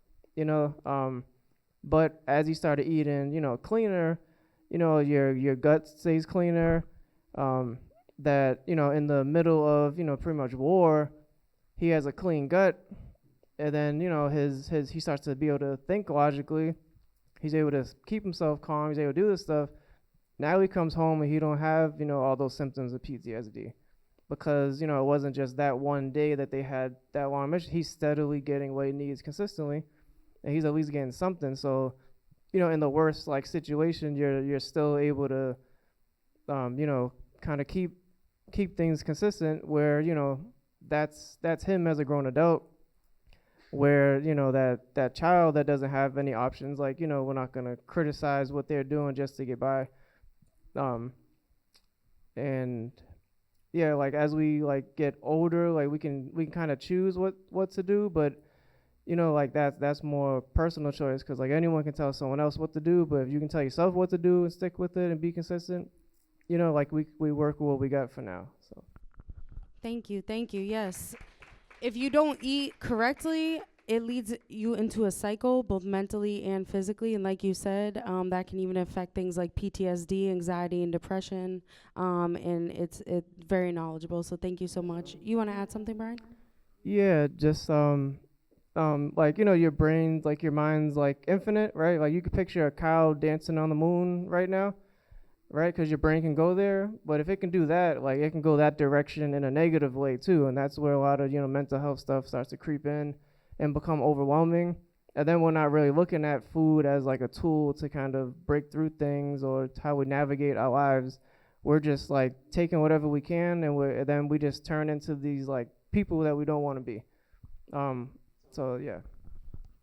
but as he started eating, cleaner, your gut stays cleaner. That in the middle of pretty much war, he has a clean gut, and then his he starts to be able to think logically. He's able to keep himself calm. He's able to do this stuff. Now he comes home and he don't have all those symptoms of PTSD. Because, it wasn't just that one day that they had that long mission. He's steadily getting what he needs consistently, and he's at least getting something. So, in the worst like situation, you're still able to, kind of keep things consistent. Where that's him as a grown adult. Where that child that doesn't have any options, like we're not gonna criticize what they're doing just to get by, and. Yeah, like as we like get older, like we can kind of choose what to do, but like that's more personal choice, because like anyone can tell someone else what to do, but if you can tell yourself what to do and stick with it and be consistent, like we work with what we got for now. So Thank you. Yes, if you don't eat correctly, it leads you into a cycle, both mentally and physically. And like you said, that can even affect things like PTSD, anxiety, and depression. And it's very knowledgeable. So thank you so much. You want to add something, Bryan? yeah, just like your brain, like your mind's like infinite, right? Like you could picture a cow dancing on the moon right now, right? Because your brain can go there, but if it can do that, like it can go that direction in a negative way too, and that's where a lot of mental health stuff starts to creep in and become overwhelming. And then we're not really looking at food as like a tool to kind of break through things or how we navigate our lives. We're just like taking whatever we can, and then we just turn into these like people that we don't want to be. So yeah.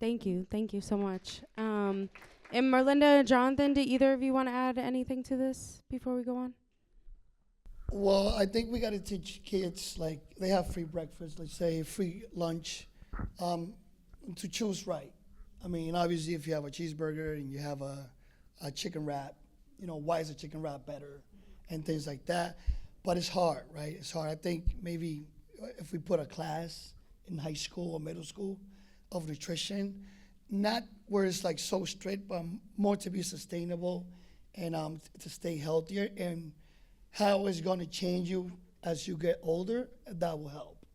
Thank you so much. And Merlinda and Jhonattan, do either of you want to add anything to this before we go on? Well, I think we got to teach kids, like they have free breakfast, let's say free lunch, to choose right. I mean, obviously, if you have a cheeseburger and you have a chicken wrap, why is a chicken wrap better, and things like that. But it's hard, right? It's hard. I think maybe if we put a class in high school or middle school of nutrition, not where it's like so strict, but more to be sustainable and to stay healthier, and how it's going to change you as you get older, that will help.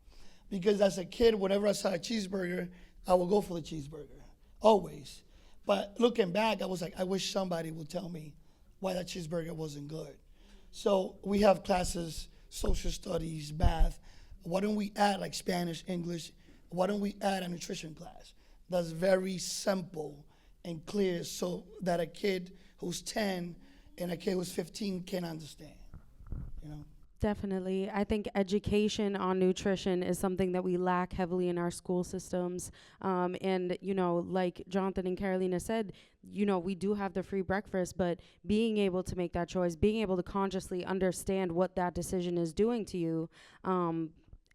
Because as a kid, whenever I saw a cheeseburger, I will go for the cheeseburger. always. But looking back, I was like, I wish somebody would tell me why that cheeseburger wasn't good. So we have classes, social studies, math. Why don't we add like Spanish, English? Why don't we add a nutrition class that's very simple and clear so that a kid who's 10 and a kid who's 15 can understand, you know? Definitely. I think education on nutrition is something that we lack heavily in our school systems. And, like Jhonattan and Carolina said, we do have the free breakfast, but being able to make that choice, being able to consciously understand what that decision is doing to you,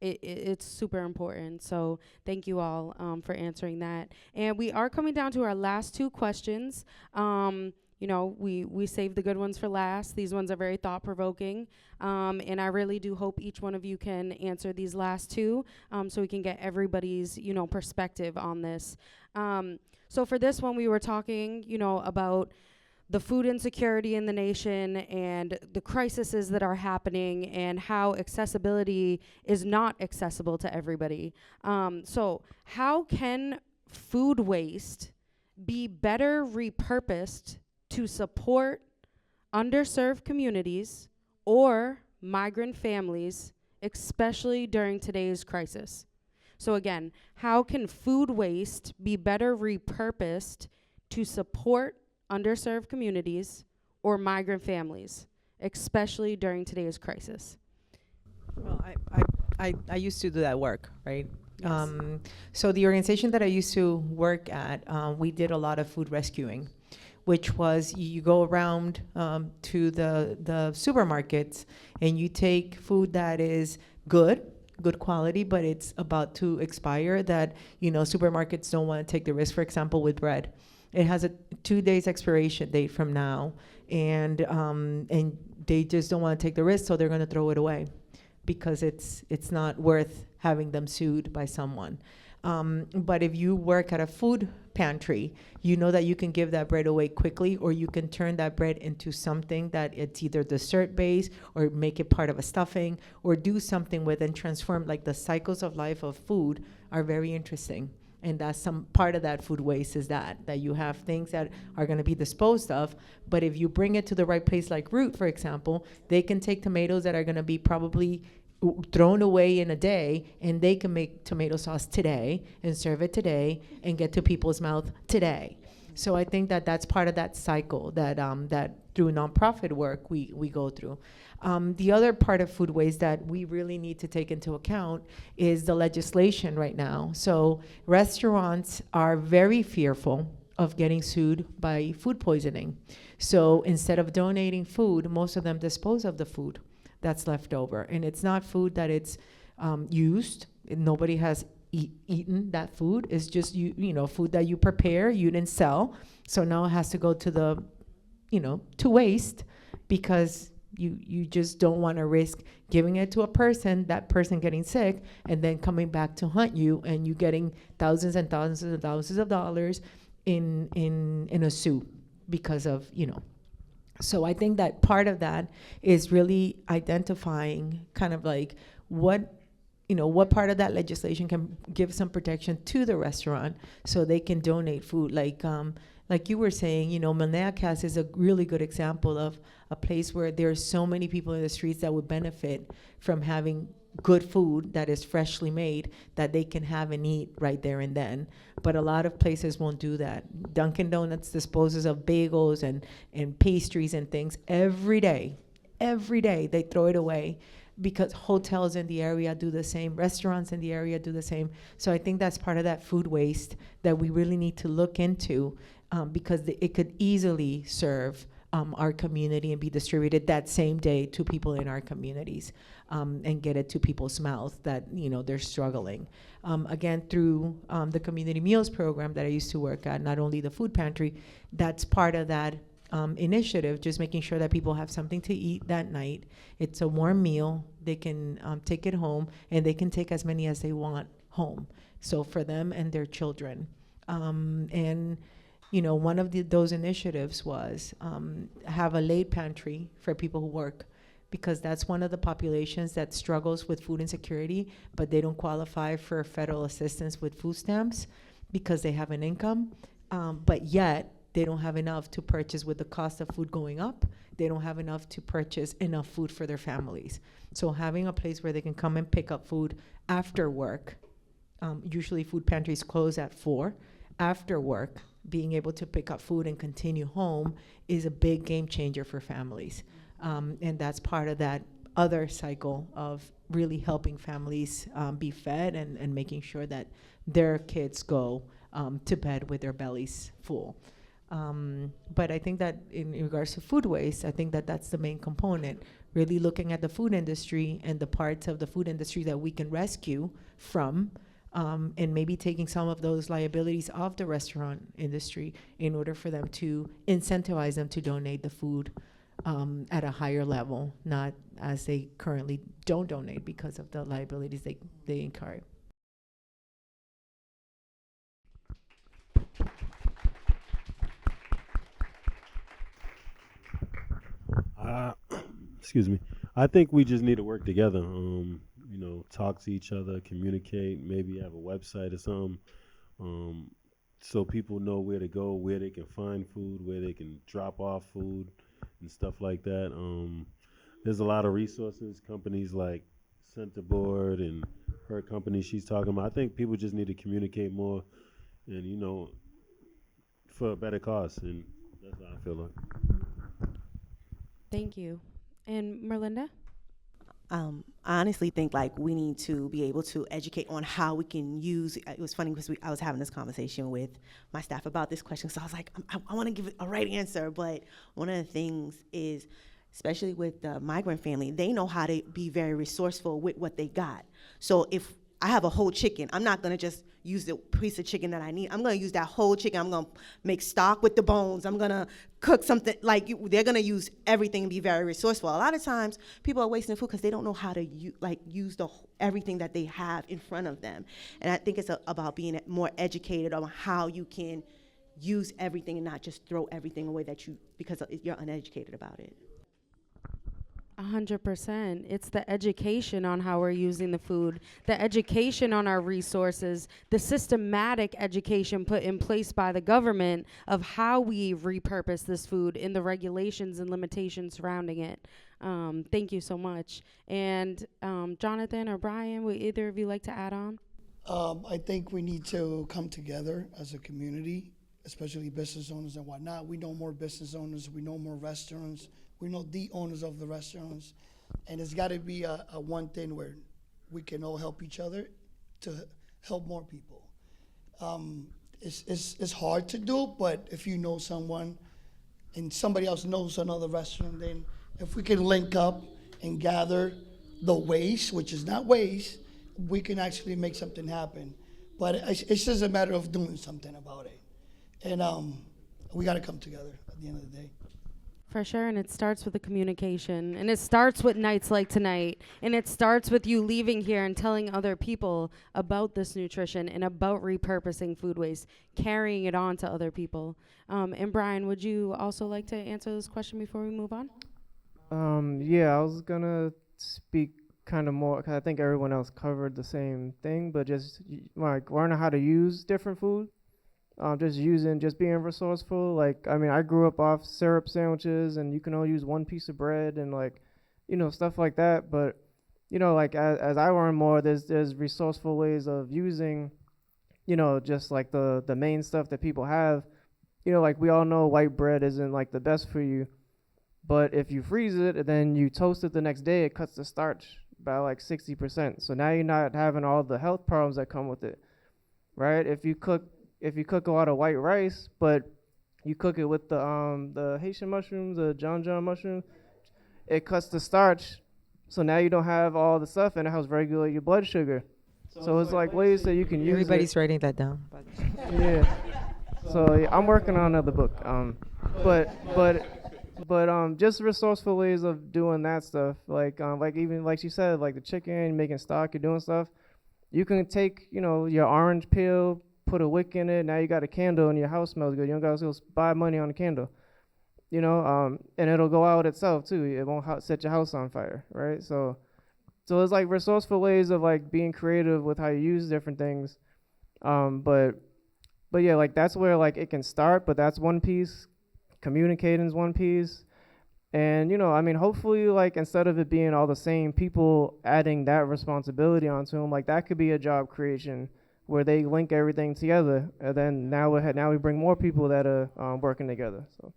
it's super important. So thank you all for answering that. And we are coming down to our last two questions. We save the good ones for last. These ones are very thought-provoking. And I really do hope each one of you can answer these last two so we can get everybody's, perspective on this. So for this one, we were talking, about the food insecurity in the nation and the crises that are happening and how accessibility is not accessible to everybody. So how can food waste be better repurposed to support underserved communities or migrant families, especially during today's crisis? So again, how can food waste be better repurposed to support underserved communities or migrant families, especially during today's crisis? Well, I used to do that work, right? Yes. So the organization that I used to work at, we did a lot of food rescuing, which was you go around to the supermarkets and you take food that is good quality, but it's about to expire, that supermarkets don't want to take the risk. For example, with bread, it has a 2 days expiration date from now, and they just don't want to take the risk, so they're going to throw it away because it's not worth having them sued by someone. But if you work at a food pantry, you know that you can give that bread away quickly, or you can turn that bread into something that it's either dessert based or make it part of a stuffing or do something with and transform. Like the cycles of life of food are very interesting. And that's some part of that food waste is that you have things that are going to be disposed of. But if you bring it to the right place, like Root, for example, they can take tomatoes that are going to be probably thrown away in a day, and they can make tomato sauce today and serve it today and get to people's mouth today. So I think that that's part of that cycle that through nonprofit work we go through. The other part of food waste that we really need to take into account is the legislation right now. So restaurants are very fearful of getting sued by food poisoning. So instead of donating food, most of them dispose of the food that's left over. And it's not food that it's used. Nobody has eaten that food. It's just food that you prepare, you didn't sell. So now it has to go to the, to waste, because you just don't want to risk giving it to a person, that person getting sick, and then coming back to hunt you, and you getting thousands and thousands and thousands of dollars in a suit because of, So I think that part of that is really identifying kind of like what part of that legislation can give some protection to the restaurant so they can donate food. Like you were saying, Manacas is a really good example of a place where there are so many people in the streets that would benefit from having good food that is freshly made that they can have and eat right there and then. But a lot of places won't do that. Dunkin' Donuts disposes of bagels and pastries and things every day. Every day they throw it away, because hotels in the area do the same, restaurants in the area do the same. So I think that's part of that food waste that we really need to look into, because it could easily serve our community and be distributed that same day to people in our communities, and get it to people's mouth that they're struggling. Again, through the community meals program that I used to work at, not only the food pantry, that's part of that initiative, just making sure that people have something to eat that night. It's a warm meal. They can take it home, and they can take as many as they want home. So for them and their children. And one of those initiatives was have a late pantry for people who work, because that's one of the populations that struggles with food insecurity, but they don't qualify for federal assistance with food stamps because they have an income. but yet they don't have enough to purchase with the cost of food going up. They don't have enough to purchase enough food for their families. So having a place where they can come and pick up food after work, usually food pantries close at 4, after work, being able to pick up food and continue home is a big game changer for families. And that's part of that other cycle of really helping families be fed and making sure that their kids go to bed with their bellies full. But I think that in regards to food waste, I think that that's the main component, really looking at the food industry and the parts of the food industry that we can rescue from, and maybe taking some of those liabilities off the restaurant industry in order for them to incentivize them to donate the food at a higher level, not as they currently don't donate because of the liabilities they incur. Excuse me. I think we just need to work together. Talk to each other, communicate, maybe have a website or something, so people know where to go, where they can find food, where they can drop off food and stuff like that. There's a lot of resources, companies like Centerboard and her company she's talking about. I think people just need to communicate more and, for a better cause. And that's how I feel like. Thank you. And Merlinda? I honestly think like we need to be able to educate on how we can use. It was funny because I was having this conversation with my staff about this question, so I was like, I want to give it a right answer, but one of the things is, especially with the migrant family, they know how to be very resourceful with what they got. So if I have a whole chicken, I'm not gonna just use the piece of chicken that I need. I'm gonna use that whole chicken. I'm gonna make stock with the bones. I'm gonna cook something, they're gonna use everything and be very resourceful. A lot of times, people are wasting food because they don't know how to use everything that they have in front of them. And I think it's about being more educated on how you can use everything and not just throw everything away because you're uneducated about it. 100%. It's the education on how we're using the food, the education on our resources, the systematic education put in place by the government of how we repurpose this food in the regulations and limitations surrounding it. Thank you so much. And Jhonattan or Bryan, would either of you like to add on? I think we need to come together as a community, especially business owners and whatnot. We know more business owners. We know more restaurants. We know the owners of the restaurants. And it's got to be a one thing where we can all help each other to help more people. It's hard to do, but if you know someone and somebody else knows another restaurant, then if we can link up and gather the waste, which is not waste, we can actually make something happen. But it's just a matter of doing something about it. And we got to come together at the end of the day. For sure, and it starts with the communication, and it starts with nights like tonight, and it starts with you leaving here and telling other people about this nutrition and about repurposing food waste, carrying it on to other people. And Bryan, would you also like to answer this question before we move on? Yeah, I was gonna speak kind of more, because I think everyone else covered the same thing, but just like learning how to use different food. Just being resourceful. Like, I mean, I grew up off syrup sandwiches, and you can only use one piece of bread and stuff like that. But, as I learn more, there's resourceful ways of using, just like the main stuff that people have. Like we all know white bread isn't like the best for you, but if you freeze it and then you toast it the next day, it cuts the starch by like 60%. So now you're not having all the health problems that come with it, right? If you cook a lot of white rice, but you cook it with the Haitian mushrooms, the Jhonattan mushroom, it cuts the starch, so now you don't have all the stuff, and it helps regulate your blood sugar. So it's like ways that you can use Everybody's writing that down. Yeah. So yeah, I'm working on another book. But just resourceful ways of doing that stuff, like even like she said, like the chicken, making stock, you're doing stuff. You can take your orange peel, put a wick in it. Now you got a candle and your house smells good. You don't got to go buy money on a candle, and it'll go out itself too. It won't set your house on fire, right? So it's like resourceful ways of like being creative with how you use different things. But But yeah, like that's where like it can start, but that's one piece. Communicating is one piece. And I mean, hopefully, like instead of it being all the same people adding that responsibility onto them, like that could be a job creation where they link everything together, and then now we bring more people that are working together. So.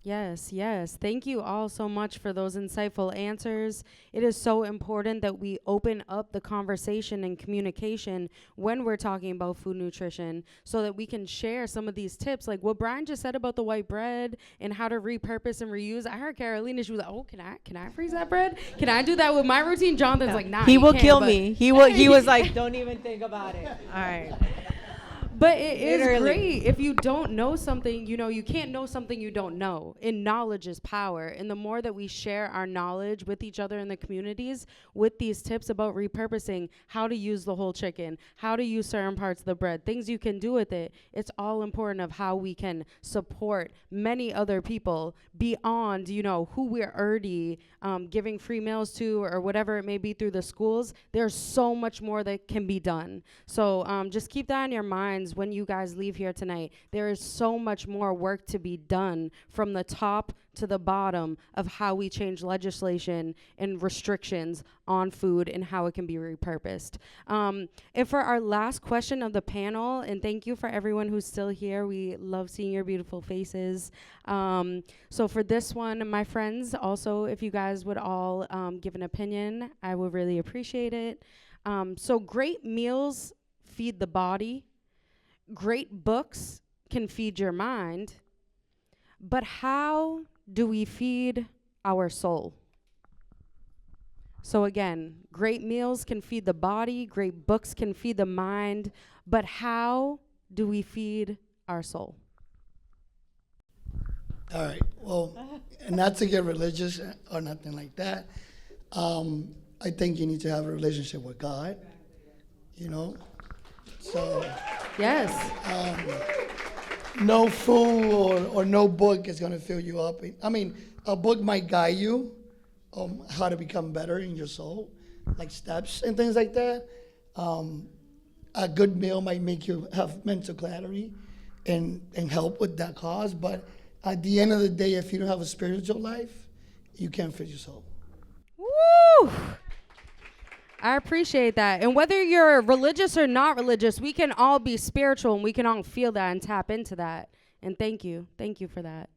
Yes, yes. Thank you all so much for those insightful answers. It is so important that we open up the conversation and communication when we're talking about food nutrition so that we can share some of these tips, like what Bryan just said about the white bread and how to repurpose and reuse. I heard Carolina, she was like, oh, can I freeze that bread? Can I do that with my routine? Jhonattan's like, nah, He you will can't, kill but me. He was like, don't even think about it. All right. But it is Literally. great. If you don't know something, you can't know something you don't know. And knowledge is power. And the more that we share our knowledge with each other in the communities with these tips about repurposing, how to use the whole chicken, how to use certain parts of the bread, things you can do with it, it's all important of how we can support many other people beyond, who we're already giving free meals to or whatever it may be through the schools. There's so much more that can be done. So just keep that in your minds when you guys leave here tonight. There is so much more work to be done from the top to the bottom of how we change legislation and restrictions on food and how it can be repurposed. And for our last question of the panel, and thank you for everyone who's still here. We love seeing your beautiful faces. So for this one, my friends, also, if you guys would all give an opinion, I would really appreciate it. So great meals feed the body. Great books can feed your mind. But how do we feed our soul? So again, great meals can feed the body, great books can feed the mind, but how do we feed our soul? All right. Well, not to get religious or nothing like that. I think you need to have a relationship with God. So Yes. no food or no book is going to fill you up. I mean, a book might guide you on how to become better in your soul, like steps and things like that. A good meal might make you have mental clarity and help with that cause. But at the end of the day, if you don't have a spiritual life, you can't feed your soul. Woo! I appreciate that. And whether you're religious or not religious, we can all be spiritual and we can all feel that and tap into that. And thank you. Thank you for that.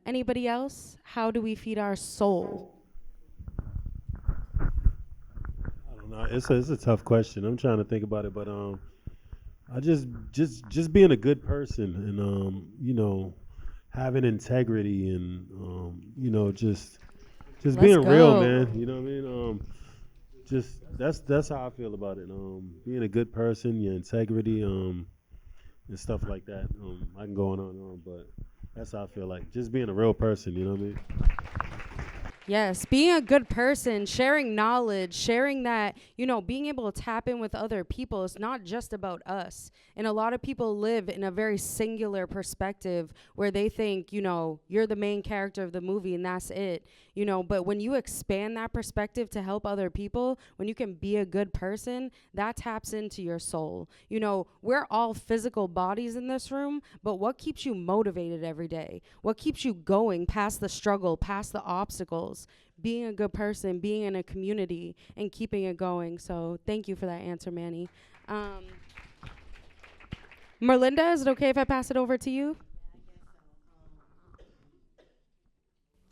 Anybody else? How do we feed our soul? I don't know. It's a tough question. I'm trying to think about it, but I just being a good person and having integrity and just Let's being real, go. man. You know what I mean? Just that's how I feel about it. Being a good person, your integrity, and stuff like that. I can go on, but that's how I feel like. Just being a real person, you know what I mean? Yes, being a good person, sharing knowledge, sharing that, being able to tap in with other people. It's not just about us. And a lot of people live in a very singular perspective where they think, you're the main character of the movie and that's it. But when you expand that perspective to help other people, when you can be a good person, that taps into your soul. We're all physical bodies in this room, but what keeps you motivated every day? What keeps you going past the struggle, past the obstacles? Being a good person, being in a community, and keeping it going. So thank you for that answer, Manny. Merlinda, is it okay if I pass it over to you?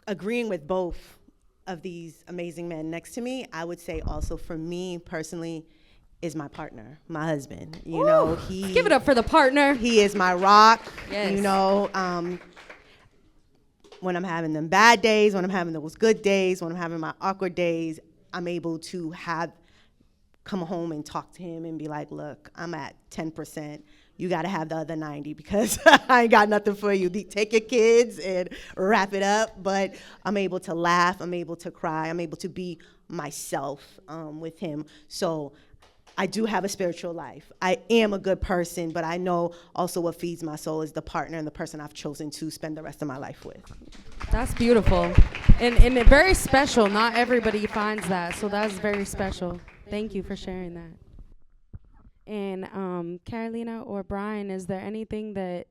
Agreeing with both of these amazing men next to me, I would say also for me personally is my partner, my husband. Give it up for the partner. He is my rock. Yes. When I'm having them bad days, when I'm having those good days, when I'm having my awkward days, I'm able to come home and talk to him and be like, look, I'm at 10%. You got to have the other 90 because I ain't got nothing for you. Take your kids and wrap it up. But I'm able to laugh. I'm able to cry. I'm able to be myself with him. So I do have a spiritual life. I am a good person, but I know also what feeds my soul is the partner and the person I've chosen to spend the rest of my life with. That's beautiful. And very special. Not everybody finds that. So that's very special. Thank you for sharing that. And Carolina or Bryan, is there anything that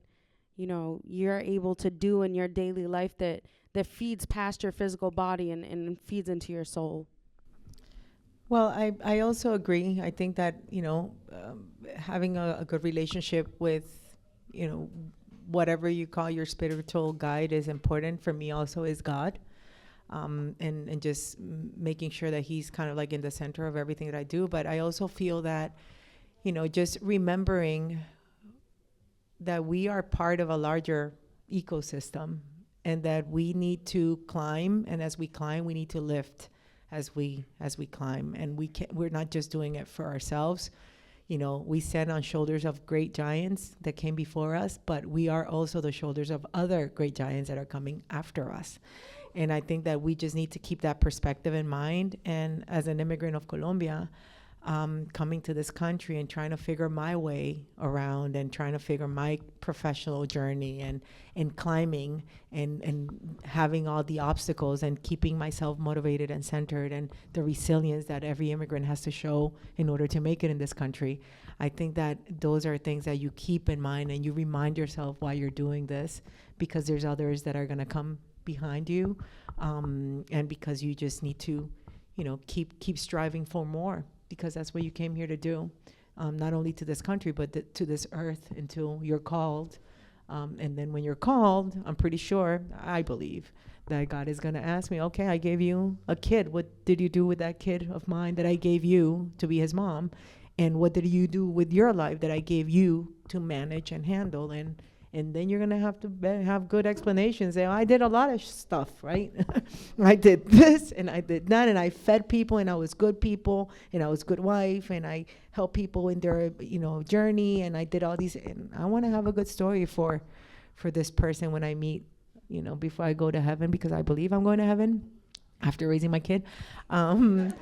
you're able to do in your daily life that feeds past your physical body and feeds into your soul? Well, I also agree. I think that, having a good relationship with, whatever you call your spiritual guide is important. For me also is God. And just making sure that he's kind of like in the center of everything that I do. But I also feel that, just remembering that we are part of a larger ecosystem and that we need to climb. And as we climb, we need to lift as we climb. And we're not just doing it for ourselves. We stand on shoulders of great giants that came before us, but we are also the shoulders of other great giants that are coming after us. And I think that we just need to keep that perspective in mind. And as an immigrant of Colombia, coming to this country and trying to figure my way around and trying to figure my professional journey and climbing and having all the obstacles and keeping myself motivated and centered and the resilience that every immigrant has to show in order to make it in this country. I think that those are things that you keep in mind and you remind yourself why you're doing this, because there's others that are going to come behind you, and because you just need to, keep striving for more, because that's what you came here to do, not only to this country, but to this earth until you're called. And then when you're called, I'm pretty sure, I believe, that God is going to ask me, okay, I gave you a kid. What did you do with that kid of mine that I gave you to be his mom? And what did you do with your life that I gave you to manage and handle? And then you're going to have to have good explanations. Say, I did a lot of stuff, right? I did this and I did that, and I fed people, and I was good people, and I was good wife, and I helped people in their, journey, and I did all these. And I want to have a good story for this person when I meet, before I go to heaven, because I believe I'm going to heaven after raising my kid. But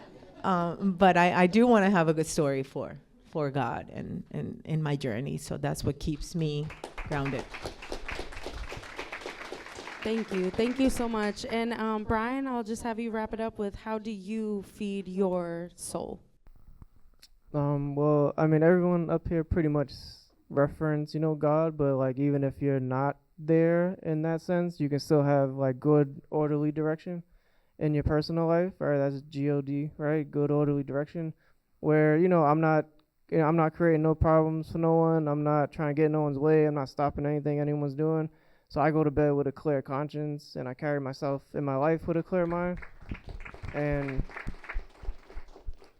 I do want to have a good story for God and in my journey. So that's what keeps me grounded. Thank you so much. And Bryan, I'll just have you wrap it up with, how do you feed your soul? Well, I mean, everyone up here pretty much reference, God, but like even if you're not there in that sense, you can still have like good orderly direction in your personal life, right? That's God, right? Good orderly direction, where I'm not creating no problems for no one. I'm not trying to get in no one's way. I'm not stopping anything anyone's doing. So I go to bed with a clear conscience, and I carry myself in my life with a clear mind. And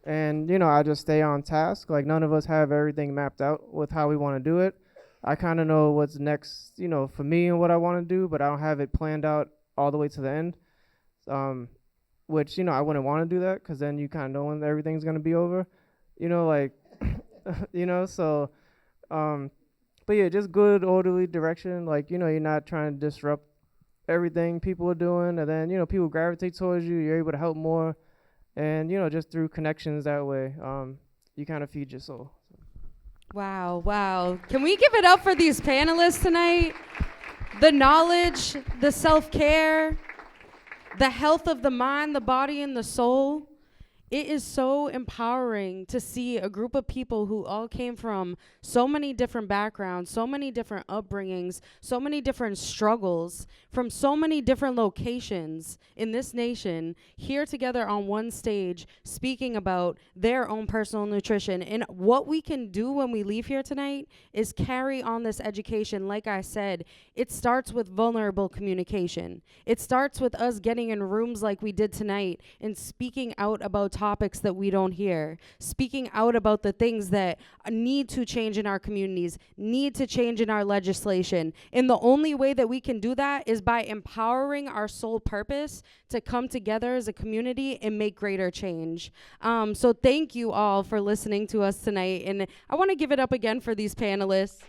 I just stay on task. Like, none of us have everything mapped out with how we want to do it. I kind of know what's next, for me and what I want to do, but I don't have it planned out all the way to the end. Which, I wouldn't want to do that, because then you kind of know when everything's going to be over, so, but yeah, just good orderly direction. Like, you're not trying to disrupt everything people are doing, and then, people gravitate towards you. You're able to help more, and, just through connections that way, you kind of feed your soul. Wow. Can we give it up for these panelists tonight? The knowledge, the self-care, the health of the mind, the body, and the soul. It is so empowering to see a group of people who all came from so many different backgrounds, so many different upbringings, so many different struggles, from so many different locations in this nation, here together on one stage, speaking about their own personal nutrition. And what we can do when we leave here tonight is carry on this education. Like I said, it starts with vulnerable communication. It starts with us getting in rooms like we did tonight and speaking out about topics that we don't hear, speaking out about the things that need to change in our communities, need to change in our legislation. And the only way that we can do that is by empowering our sole purpose to come together as a community and make greater change. So thank you all for listening to us tonight. And I want to give it up again for these panelists.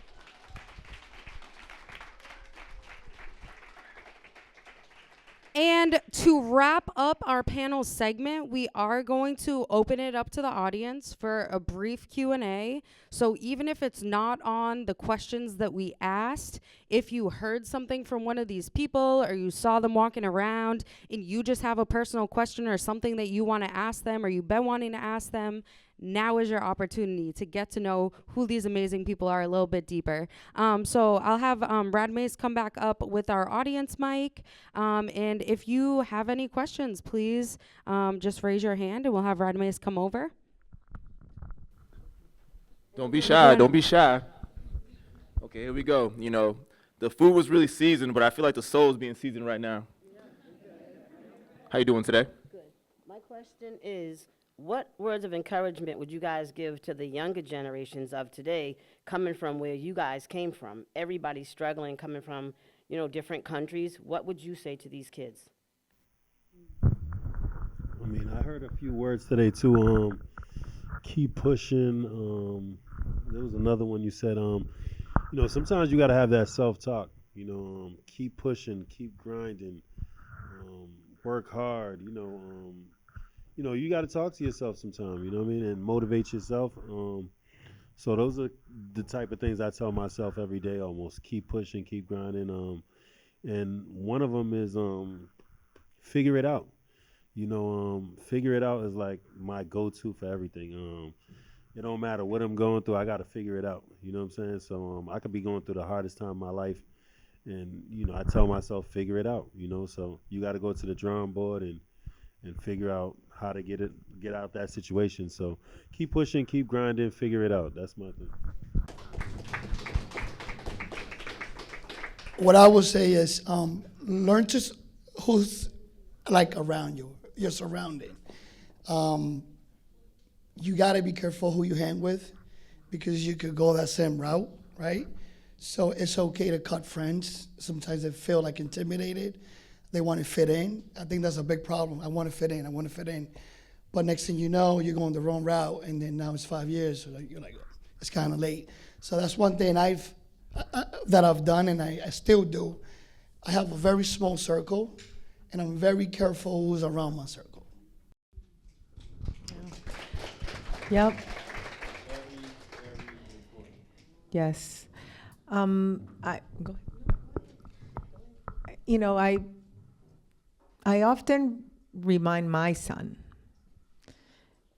And to wrap up our panel segment, we are going to open it up to the audience for a brief Q&A. So even if it's not on the questions that we asked, if you heard something from one of these people or you saw them walking around and you just have a personal question or something that you want to ask them or you've been wanting to ask them, now is your opportunity to get to know who these amazing people are a little bit deeper. So I'll have Radmaze come back up with our audience mic. And if you have any questions, please just raise your hand and we'll have Radmaze come over. Don't be shy. Don't be shy. Okay, here we go. You know, the food was really seasoned, but I feel like the soul is being seasoned right now. How you doing today? Good. My question is, what words of encouragement would you guys give to the younger generations of today, coming from where you guys came from? Everybody's struggling, coming from, you know, different countries. What would you say to these kids? I mean, I heard a few words today too. Keep pushing. There was another one you said. You know, sometimes you got to have that self-talk. You know, keep pushing, keep grinding, work hard. You know, you got to talk to yourself sometimes. You know what I mean, and motivate yourself. So those are the type of things I tell myself every day. Almost keep pushing, keep grinding. And one of them is figure it out. You know, figure it out is like my go-to for everything. It don't matter what I'm going through, I got to figure it out. You know what I'm saying? So I could be going through the hardest time of my life, and, you know, I tell myself, figure it out, you know? So you got to go to the drawing board and figure out how to get out that situation. So keep pushing, keep grinding, figure it out. That's my thing. What I would say is learn to who's like around you, your surrounding. You got to be careful who you hang with, because you could go that same route, right? So it's okay to cut friends. Sometimes they feel like intimidated. They want to fit in. I think that's a big problem. I want to fit in. I want to fit in. But next thing you know, you're going the wrong route, and then now it's 5 years. So you're like, it's kind of late. So that's one thing that I've done, and I still do. I have a very small circle, and I'm very careful who's around my circle. Yep. Yes. I go ahead. You know, I often remind my son,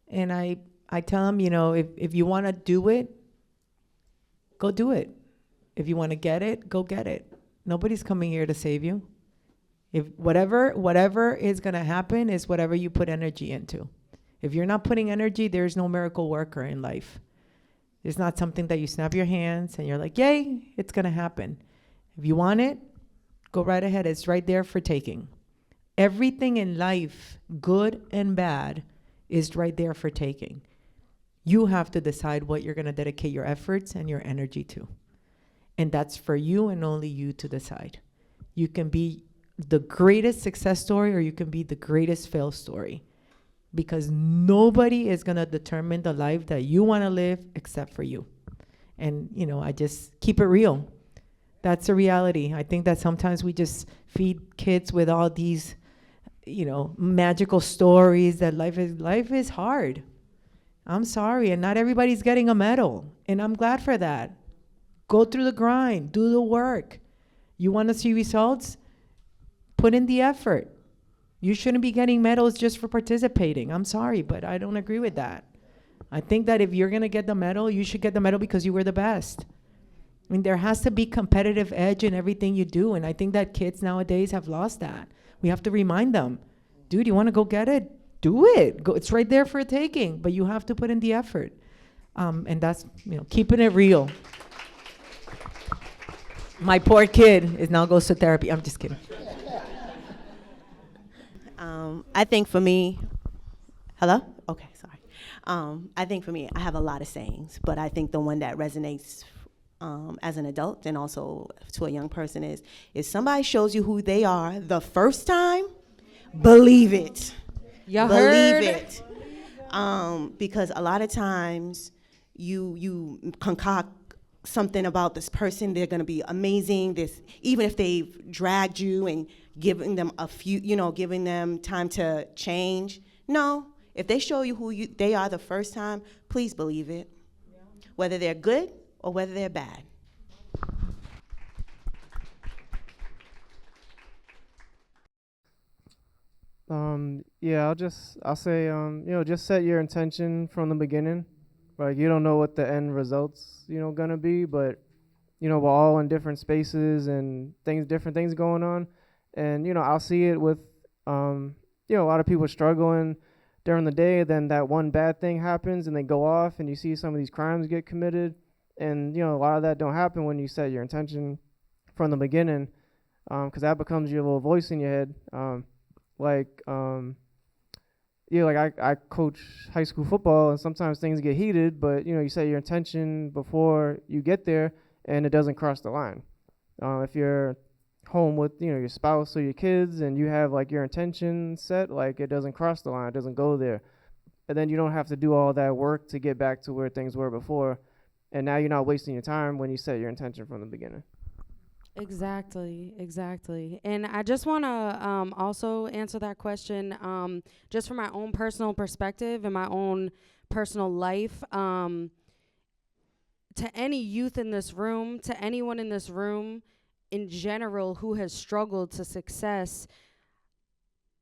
and I tell him, you know, if you want to do it, go do it. If you want to get it, go get it. Nobody's coming here to save you. If whatever is going to happen is whatever you put energy into. If you're not putting energy, there's no miracle worker in life. It's not something that you snap your hands and you're like, yay, it's going to happen. If you want it, go right ahead. It's right there for taking. Everything in life, good and bad, is right there for taking. You have to decide what you're going to dedicate your efforts and your energy to. And that's for you and only you to decide. You can be the greatest success story, or you can be the greatest fail story. Because nobody is going to determine the life that you want to live except for you. And, you know, I just keep it real. That's the reality. I think that sometimes we just feed kids with all these, you know, magical stories that life is hard. I'm sorry, and not everybody's getting a medal, and I'm glad for that. Go through the grind, do the work. You want to see results? Put in the effort. You shouldn't be getting medals just for participating. I'm sorry, but I don't agree with that. I think that if you're going to get the medal, you should get the medal because you were the best. I mean, there has to be competitive edge in everything you do, and I think that kids nowadays have lost that. We have to remind them, dude, you want to go get it? Do it. Go. It's right there for taking, but you have to put in the effort. And that's, you know, keeping it real. My poor kid now goes to therapy. I'm just kidding. I think for me, hello? Okay, sorry. I think for me, I have a lot of sayings, but I think the one that resonates as an adult and also to a young person is, if somebody shows you who they are the first time, believe it. You Believe heard? it. Because a lot of times you concoct something about this person, they're going to be amazing. Even if they've dragged you and giving them giving them time to change. No, if they show you who they are the first time, please believe it. Yeah. Whether they're good or whether they're bad. Yeah, I'll say, just set your intention from the beginning. Like, you don't know what the end results, gonna be, but, we're all in different spaces and different things going on. And, I'll see it with, a lot of people struggling during the day. Then that one bad thing happens and they go off and you see some of these crimes get committed. And, a lot of that don't happen when you set your intention from the beginning, because that becomes your little voice in your head. Like, I coach high school football, and sometimes things get heated, but, you set your intention before you get there, and it doesn't cross the line. If you're home with, your spouse or your kids, and you have, like, your intention set, like, it doesn't cross the line, it doesn't go there. And then you don't have to do all that work to get back to where things were before, and now you're not wasting your time when you set your intention from the beginning. Exactly. And I just want to also answer that question just from my own personal perspective and my own personal life. To any youth in this room, to anyone in this room in general who has struggled to success,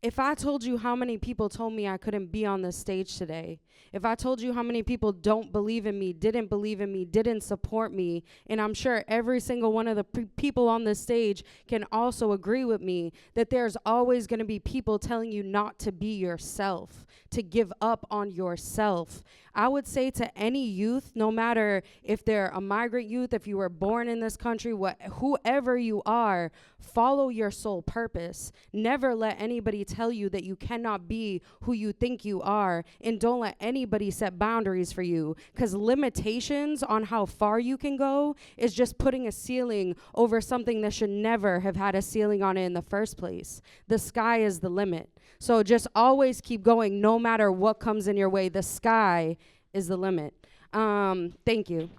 if I told you how many people told me I couldn't be on this stage today, if I told you how many people don't believe in me, didn't believe in me, didn't support me, and I'm sure every single one of the people on this stage can also agree with me that there's always going to be people telling you not to be yourself, to give up on yourself. I would say to any youth, no matter if they're a migrant youth, if you were born in this country, whoever you are, follow your soul purpose. Never let anybody tell you that you cannot be who you think you are, and don't let anybody set boundaries for you, because limitations on how far you can go is just putting a ceiling over something that should never have had a ceiling on it in the first place. The sky is the limit. So just always keep going no matter what comes in your way. The sky is the limit. Thank you.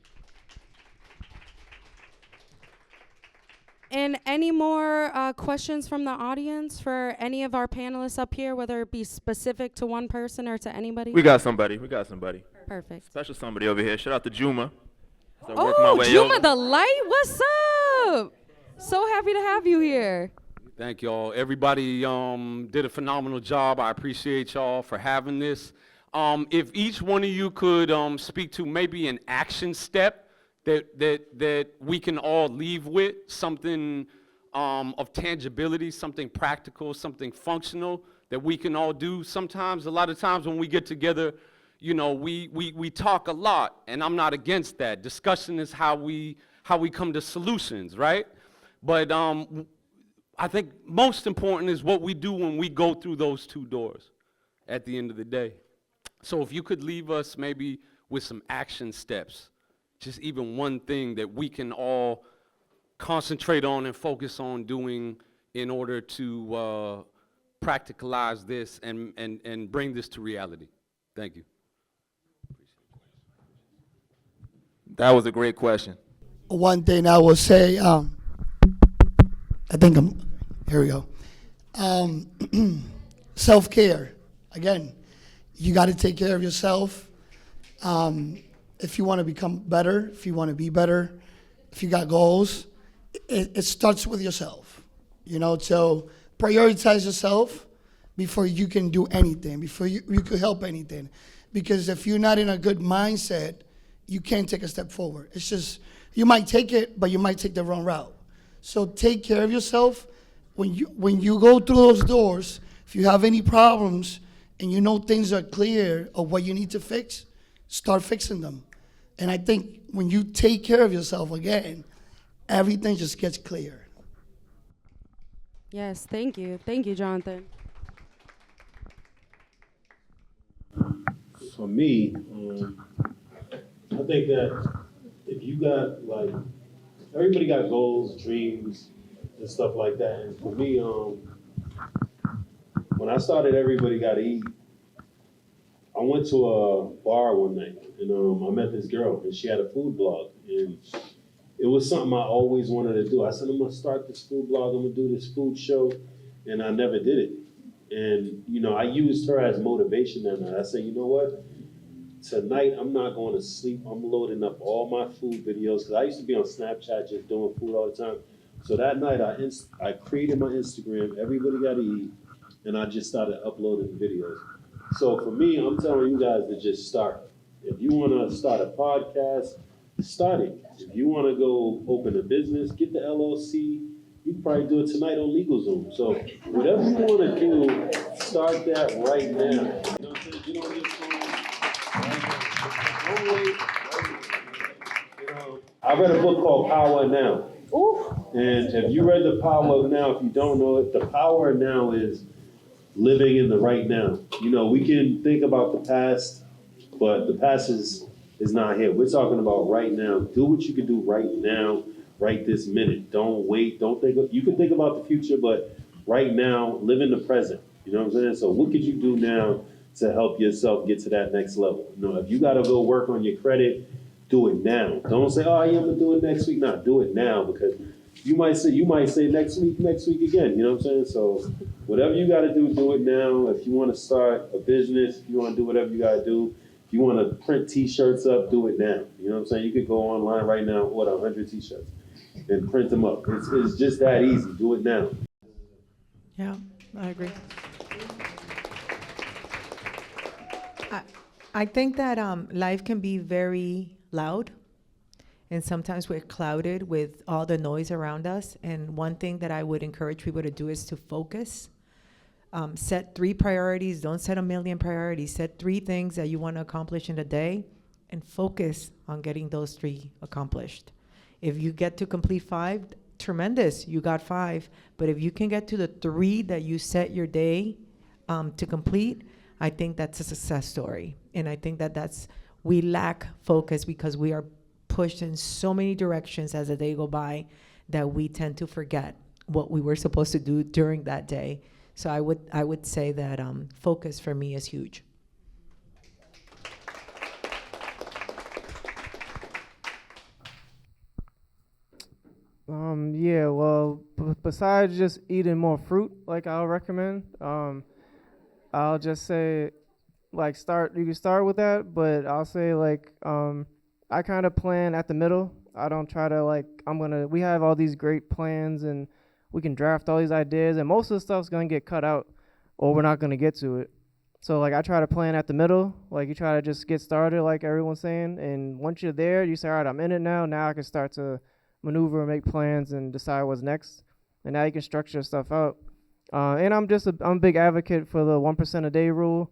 And any more questions from the audience for any of our panelists up here, whether it be specific to one person or to anybody? We got somebody. Perfect. Special somebody over here. Shout out to Juma. So I work my way Juma over. the Light, what's up? So happy to have you here. Thank y'all. Everybody did a phenomenal job. I appreciate y'all for having this. If each one of you could speak to maybe an action step that we can all leave with, something of tangibility, something practical, something functional that we can all do. Sometimes, a lot of times when we get together, we talk a lot, and I'm not against that. Discussion is how we come to solutions, right? But I think most important is what we do when we go through those two doors at the end of the day. So if you could leave us maybe with some action steps, just even one thing that we can all concentrate on and focus on doing in order to practicalize this and bring this to reality. Thank you. That was a great question. One thing I will say, here we go. Self-care. Again, you got to take care of yourself. If you want to become better, if you want to be better, if you got goals, it starts with yourself. So prioritize yourself before you can do anything, before you could help anything. Because if you're not in a good mindset, you can't take a step forward. It's just, you might take it, but you might take the wrong route. So take care of yourself. When you go through those doors, if you have any problems and you know things are clear of what you need to fix, start fixing them. And I think when you take care of yourself again, everything just gets clear. Yes, thank you. Thank you, Jhonattan. For me, I think that if you got, like, everybody got goals, dreams, and stuff like that. And for me, when I started Everybody Gotta Eat, I went to a bar one night, and I met this girl, and she had a food blog, and it was something I always wanted to do. I said, I'm gonna start this food blog, I'm gonna do this food show, and I never did it. And, I used her as motivation that night. I said, you know what? Tonight, I'm not going to sleep. I'm loading up all my food videos, because I used to be on Snapchat just doing food all the time. So that night, I created my Instagram, Everybody Gotta Eat, and I just started uploading videos. So for me, I'm telling you guys to just start. If you want to start a podcast, start it. If you want to go open a business, get the LLC. You can probably do it tonight on LegalZoom. So whatever you want to do, start that right now. You know what I'm saying? You don't get don't wait. You know, I read a book called Power Now. And if you read The Power of Now, if you don't know it, the power of now is living in the right now. You know, we can think about the past, but the past is not here. We're talking about right now. Do what you can do right now, right this minute. Don't wait. Don't think. You can think about the future, but right now, live in the present. You know what I'm saying? So what could you do now to help yourself get to that next level? You know, if you got to go work on your credit, do it now. Don't say, oh, yeah, I'm gonna do it next week. No, do it now, because you might say next week again. You know what I'm saying? So whatever you got to do it now. If you want to start a business, if you want to do whatever you got to do, if you want to print T-shirts up, do it now. You know what I'm saying? You could go online right now, order 100 T-shirts and print them up. It's just that easy. Do it now. Yeah, I agree. I think that life can be very loud, and sometimes we're clouded with all the noise around us. And one thing that I would encourage people to do is to focus. Set 3 priorities. Don't set a million priorities. Set 3 things that you want to accomplish in a day, and focus on getting those 3 accomplished. If you get to complete 5, tremendous, you got 5. But if you can get to the 3 that you set your day to complete, I think that's a success story. And I think that we lack focus because we are pushed in so many directions as the day go by that we tend to forget what we were supposed to do during that day. So I would say that focus for me is huge. Yeah, well, besides just eating more fruit, like I'll recommend, I'll just say, like, you can start with that, but I'll say, like, I kind of plan at the middle. I don't try to, like, we have all these great plans and we can draft all these ideas, and most of the stuff's gonna get cut out or we're not gonna get to it. So, like, I try to plan at the middle. Like, you try to just get started, like everyone's saying, and once you're there, you say, all right, I'm in it now. Now I can start to maneuver and make plans and decide what's next. And now you can structure stuff out. And I'm a big advocate for the 1% a day rule.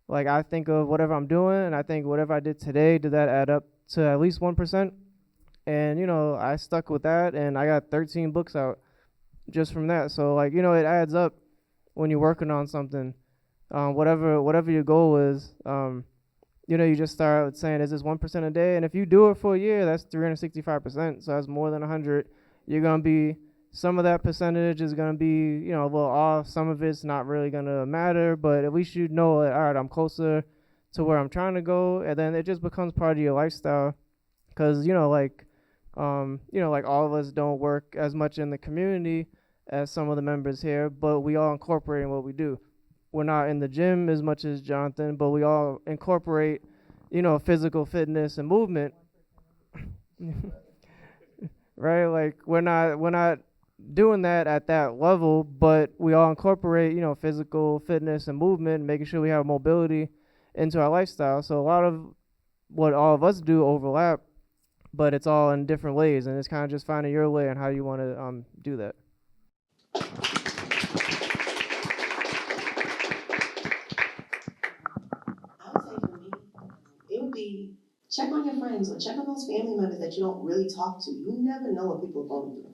Like, I think of whatever I'm doing, and I think whatever I did today, did that add up to at least 1%? And, you know, I stuck with that, and I got 13 books out just from that. So, like, you know, it adds up when you're working on something. Whatever your goal is, you know, you just start saying, is this 1% a day? And if you do it for a year, that's 365%. So that's more than 100. You're going to be, some of that percentage is going to be, you know, a little off. Some of it's not really going to matter, but at least you know that, all right, I'm closer to where I'm trying to go. And then it just becomes part of your lifestyle. Because, you know, like all of us don't work as much in the community as some of the members here, but we all incorporate in what we do. We're not in the gym as much as Jhonattan, but we all incorporate, you know, physical fitness and movement. Right? Like, we're not doing that at that level, but we all incorporate, you know, physical fitness and movement, making sure we have mobility into our lifestyle. So a lot of what all of us do overlap, but it's all in different ways, and it's kind of just finding your way and how you want to do that. Check on your friends or check on those family members that you don't really talk to. You never know what people are going through.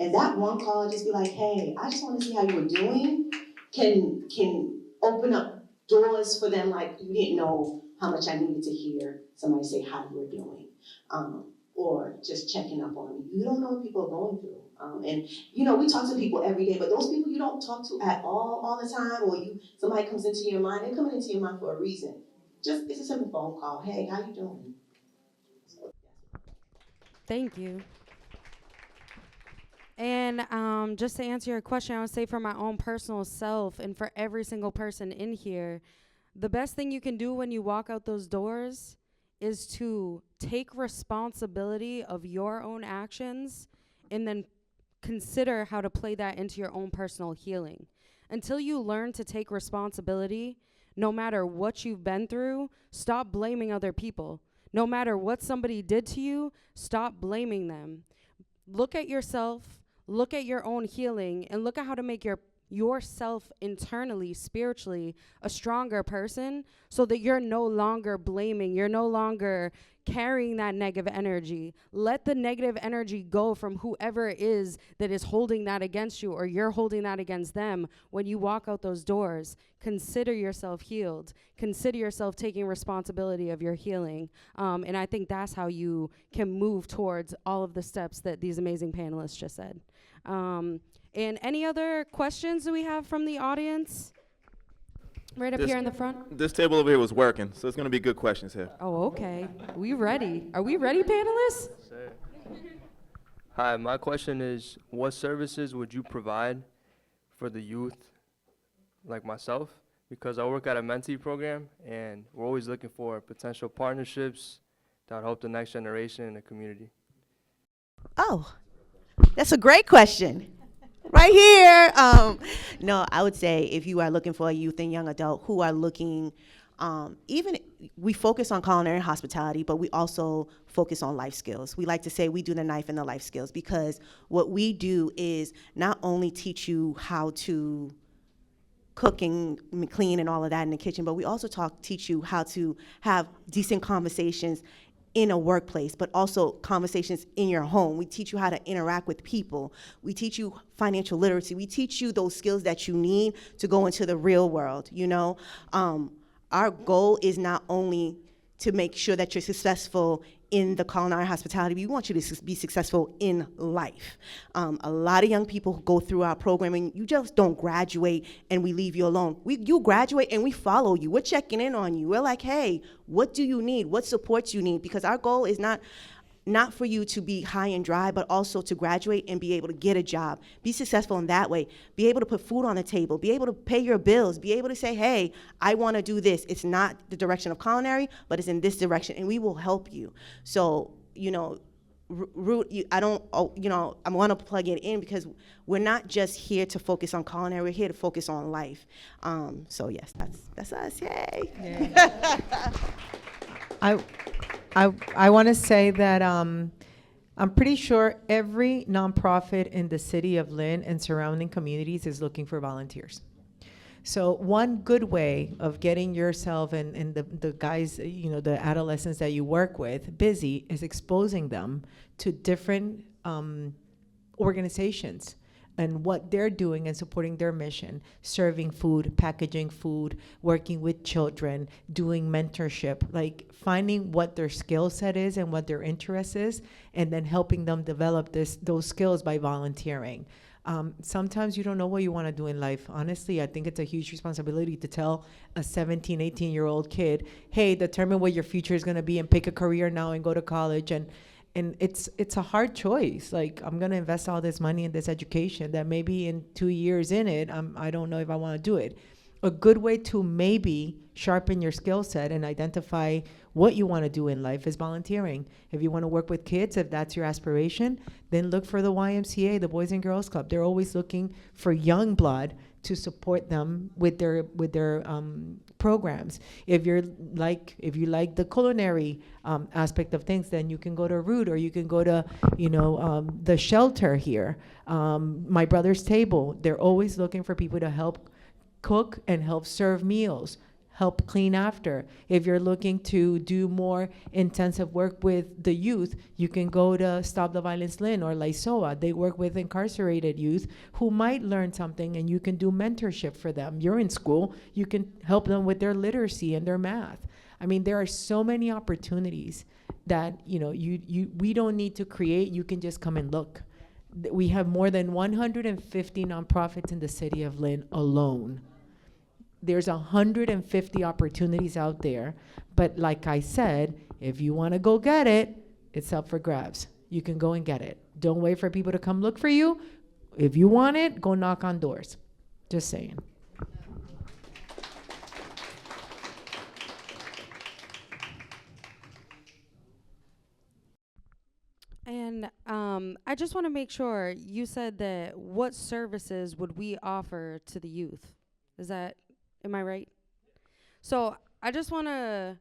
And that one call, just be like, hey, I just want to see how you were doing, can open up doors for them like you didn't know how much I needed to hear somebody say how you were doing. Or just checking up on you. You don't know what people are going through. And you know, we talk to people every day, but those people you don't talk to at all the time, or somebody comes into your mind, they're coming into your mind for a reason. It's a simple phone call. Hey, how you doing? Thank you. And just to answer your question, I would say for my own personal self and for every single person in here, the best thing you can do when you walk out those doors is to take responsibility of your own actions and then consider how to play that into your own personal healing. Until you learn to take responsibility, no matter what you've been through, stop blaming other people. No matter what somebody did to you, stop blaming them. Look at yourself, look at your own healing, and look at how to make yourself internally, spiritually, a stronger person, so that you're no longer blaming, you're no longer carrying that negative energy. Let the negative energy go from whoever it is that is holding that against you, or you're holding that against them. When you walk out those doors, consider yourself healed. Consider yourself taking responsibility of your healing. And I think that's how you can move towards all of the steps that these amazing panelists just said. And any other questions that we have from the audience? Right up here in the front. This table over here was working, so it's going to be good questions here. Oh, okay. We ready? Are we ready, panelists? Hi, my question is, what services would you provide for the youth like myself? Because I work at a mentee program, and we're always looking for potential partnerships that help the next generation in the community. Oh, that's a great question. Right here. No, I would say if you are looking for a youth and young adult who are looking, even we focus on culinary hospitality, but we also focus on life skills. We like to say we do the knife and the life skills, because what we do is not only teach you how to cook and clean and all of that in the kitchen, but we also teach you how to have decent conversations in a workplace, but also conversations in your home. We teach you how to interact with people. We teach you financial literacy. We teach you those skills that you need to go into the real world, you know? Our goal is not only to make sure that you're successful in the culinary hospitality, we want you to be successful in life. A lot of young people who go through our programming, you just don't graduate and we leave you alone. You graduate and we follow you. We're checking in on you. We're like, hey, what do you need? What supports you need? Because our goal is not for you to be high and dry, but also to graduate and be able to get a job, be successful in that way, be able to put food on the table, be able to pay your bills, be able to say, hey, I want to do this. It's not the direction of culinary, but it's in this direction, and we will help you. So, you know, I want to plug it in, because we're not just here to focus on culinary, we're here to focus on life. So yes, that's us, yay. I want to say that I'm pretty sure every nonprofit in the city of Lynn and surrounding communities is looking for volunteers. So one good way of getting yourself and the guys, you know, the adolescents that you work with busy is exposing them to different organizations and what they're doing and supporting their mission, serving food, packaging food, working with children, doing mentorship, like finding what their skill set is and what their interest is, and then helping them develop those skills by volunteering. Sometimes you don't know what you want to do in life. Honestly, I think it's a huge responsibility to tell a 17, 18-year-old kid, hey, determine what your future is going to be and pick a career now and go to college. And it's a hard choice. Like, I'm going to invest all this money in this education that maybe in 2 years in it, I don't know if I want to do it. A good way to maybe sharpen your skill set and identify what you want to do in life is volunteering. If you want to work with kids, if that's your aspiration, then look for the YMCA, the Boys and Girls Club. They're always looking for young blood to support them with their programs. If you like the culinary aspect of things, then you can go to Root, or you can go to the shelter here, My Brother's Table. They're always looking for people to help cook and help serve meals, help clean after. If you're looking to do more intensive work with the youth, you can go to Stop the Violence Lynn or LISOA. They work with incarcerated youth who might learn something, and you can do mentorship for them. You're in school, you can help them with their literacy and their math. I mean, there are so many opportunities that we don't need to create. You can just come and look. We have more than 150 nonprofits in the city of Lynn alone. There's 150 opportunities out there, but like I said, if you want to go get it, it's up for grabs. You can go and get it. Don't wait for people to come look for you. If you want it, go knock on doors. Just saying. And I just want to make sure you said that what services would we offer to the youth? Am I right? So I just want to,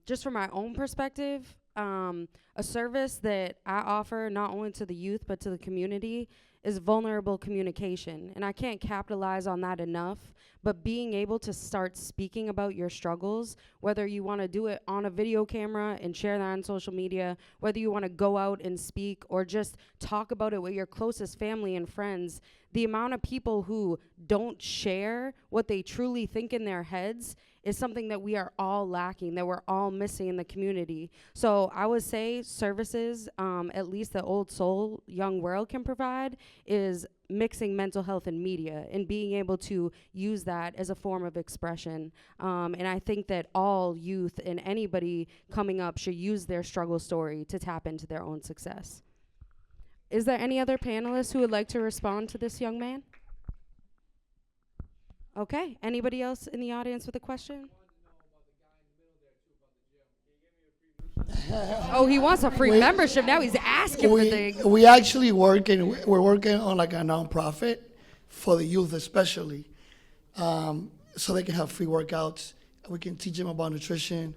just from my own perspective, a service that I offer not only to the youth but to the community is vulnerable communication. And I can't capitalize on that enough, but being able to start speaking about your struggles, whether you want to do it on a video camera and share that on social media, whether you want to go out and speak or just talk about it with your closest family and friends, the amount of people who don't share what they truly think in their heads is something that we are all lacking, that we're all missing in the community. So I would say services, at least the Old Soul Young World can provide, is mixing mental health and media and being able to use that as a form of expression. And I think that all youth and anybody coming up should use their struggle story to tap into their own success. Is there any other panelists who would like to respond to this young man? Okay, anybody else in the audience with a question? Oh, he wants a free membership. Now he's asking for things. We're working on like a nonprofit for the youth especially, so they can have free workouts. We can teach them about nutrition.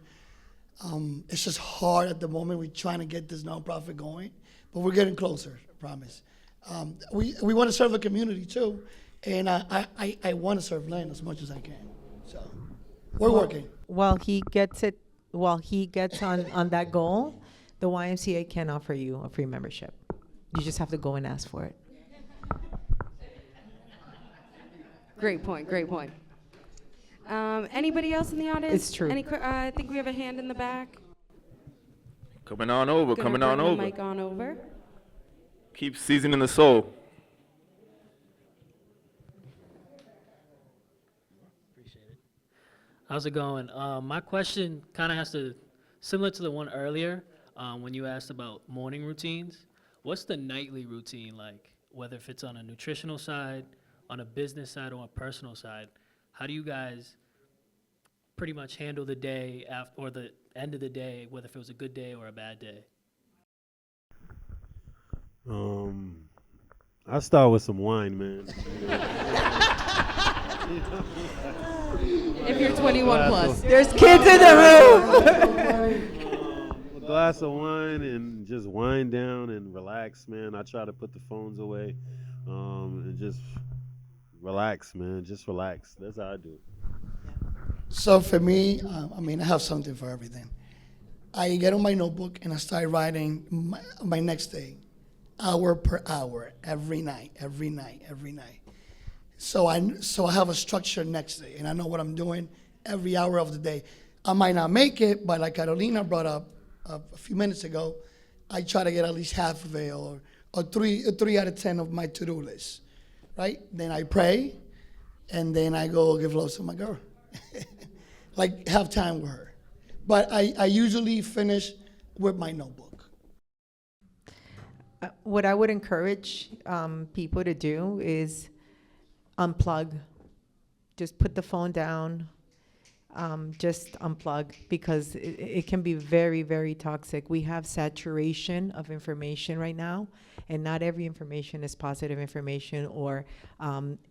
It's just hard at the moment. We're trying to get this nonprofit going, but we're getting closer, I promise. We want to serve the community too, and I want to serve Lynn as much as I can. So we're working. While he gets on that goal, the YMCA can offer you a free membership. You just have to go and ask for it. Great point. Anybody else in the audience? It's true. I think we have a hand in the back. Coming on over. Bring the mic on over. Keep seasoning the soul. How's it going? My question kind of has to, similar to the one earlier, when you asked about morning routines. What's the nightly routine like? Whether if it's on a nutritional side, on a business side, or a personal side, how do you guys pretty much handle the day or the end of the day, whether if it was a good day or a bad day? I start with some wine, man. If you're 21 plus. There's kids in the room. A glass of wine and just wind down and relax, man. I try to put the phones away and just relax, man. Just relax. That's how I do it. So for me, I have something for everything. I get on my notebook and I start writing my next day, hour per hour, every night. So I have a structure next day, and I know what I'm doing every hour of the day. I might not make it, but like Carolina brought up a few minutes ago, I try to get at least half of it or three out of 10 of my to-do list, right? Then I pray, and then I go give love to my girl. Like, have time with her. But I usually finish with my notebook. What I would encourage people to do is unplug. Just put the phone down. Just unplug, because it can be very, very toxic. We have saturation of information right now, and not every information is positive information or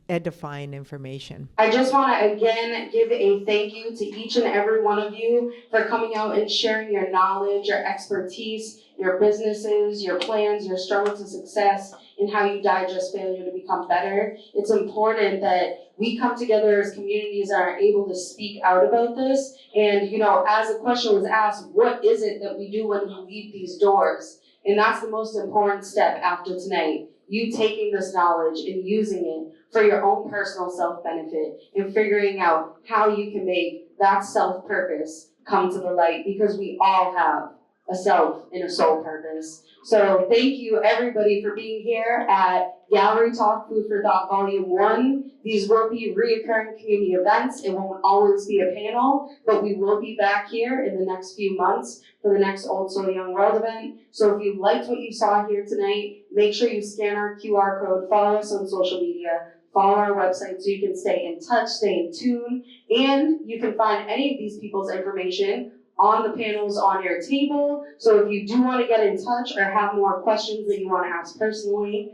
edifying information. I just want to again give a thank you to each and every one of you for coming out and sharing your knowledge, your expertise, your businesses, your plans, your struggle to success, and how you digest failure to become better. It's important that we come together as communities and are able to speak out about this. And, as the question was asked, what is it that we do when we leave these doors? And that's the most important step after tonight. You taking this knowledge and using it for your own personal self-benefit and figuring out how you can make that self-purpose come to the light, because we all have a self and a soul purpose. So thank you everybody for being here at Gallery Talk Food for Thought Volume 1. These will be reoccurring community events. It won't always be a panel, but we will be back here in the next few months for the next Old Soul Young World event. So if you liked what you saw here tonight, make sure you scan our QR code, follow us on social media, follow our website so you can stay in touch, stay in tune, and you can find any of these people's information on the panels on your table. So if you do want to get in touch or have more questions that you want to ask personally,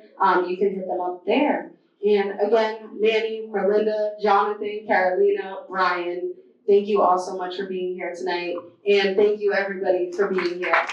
you can hit them up there. And again, Manny, Merlinda, Jhonattan, Carolina, Bryan, thank you all so much for being here tonight. And thank you everybody for being here.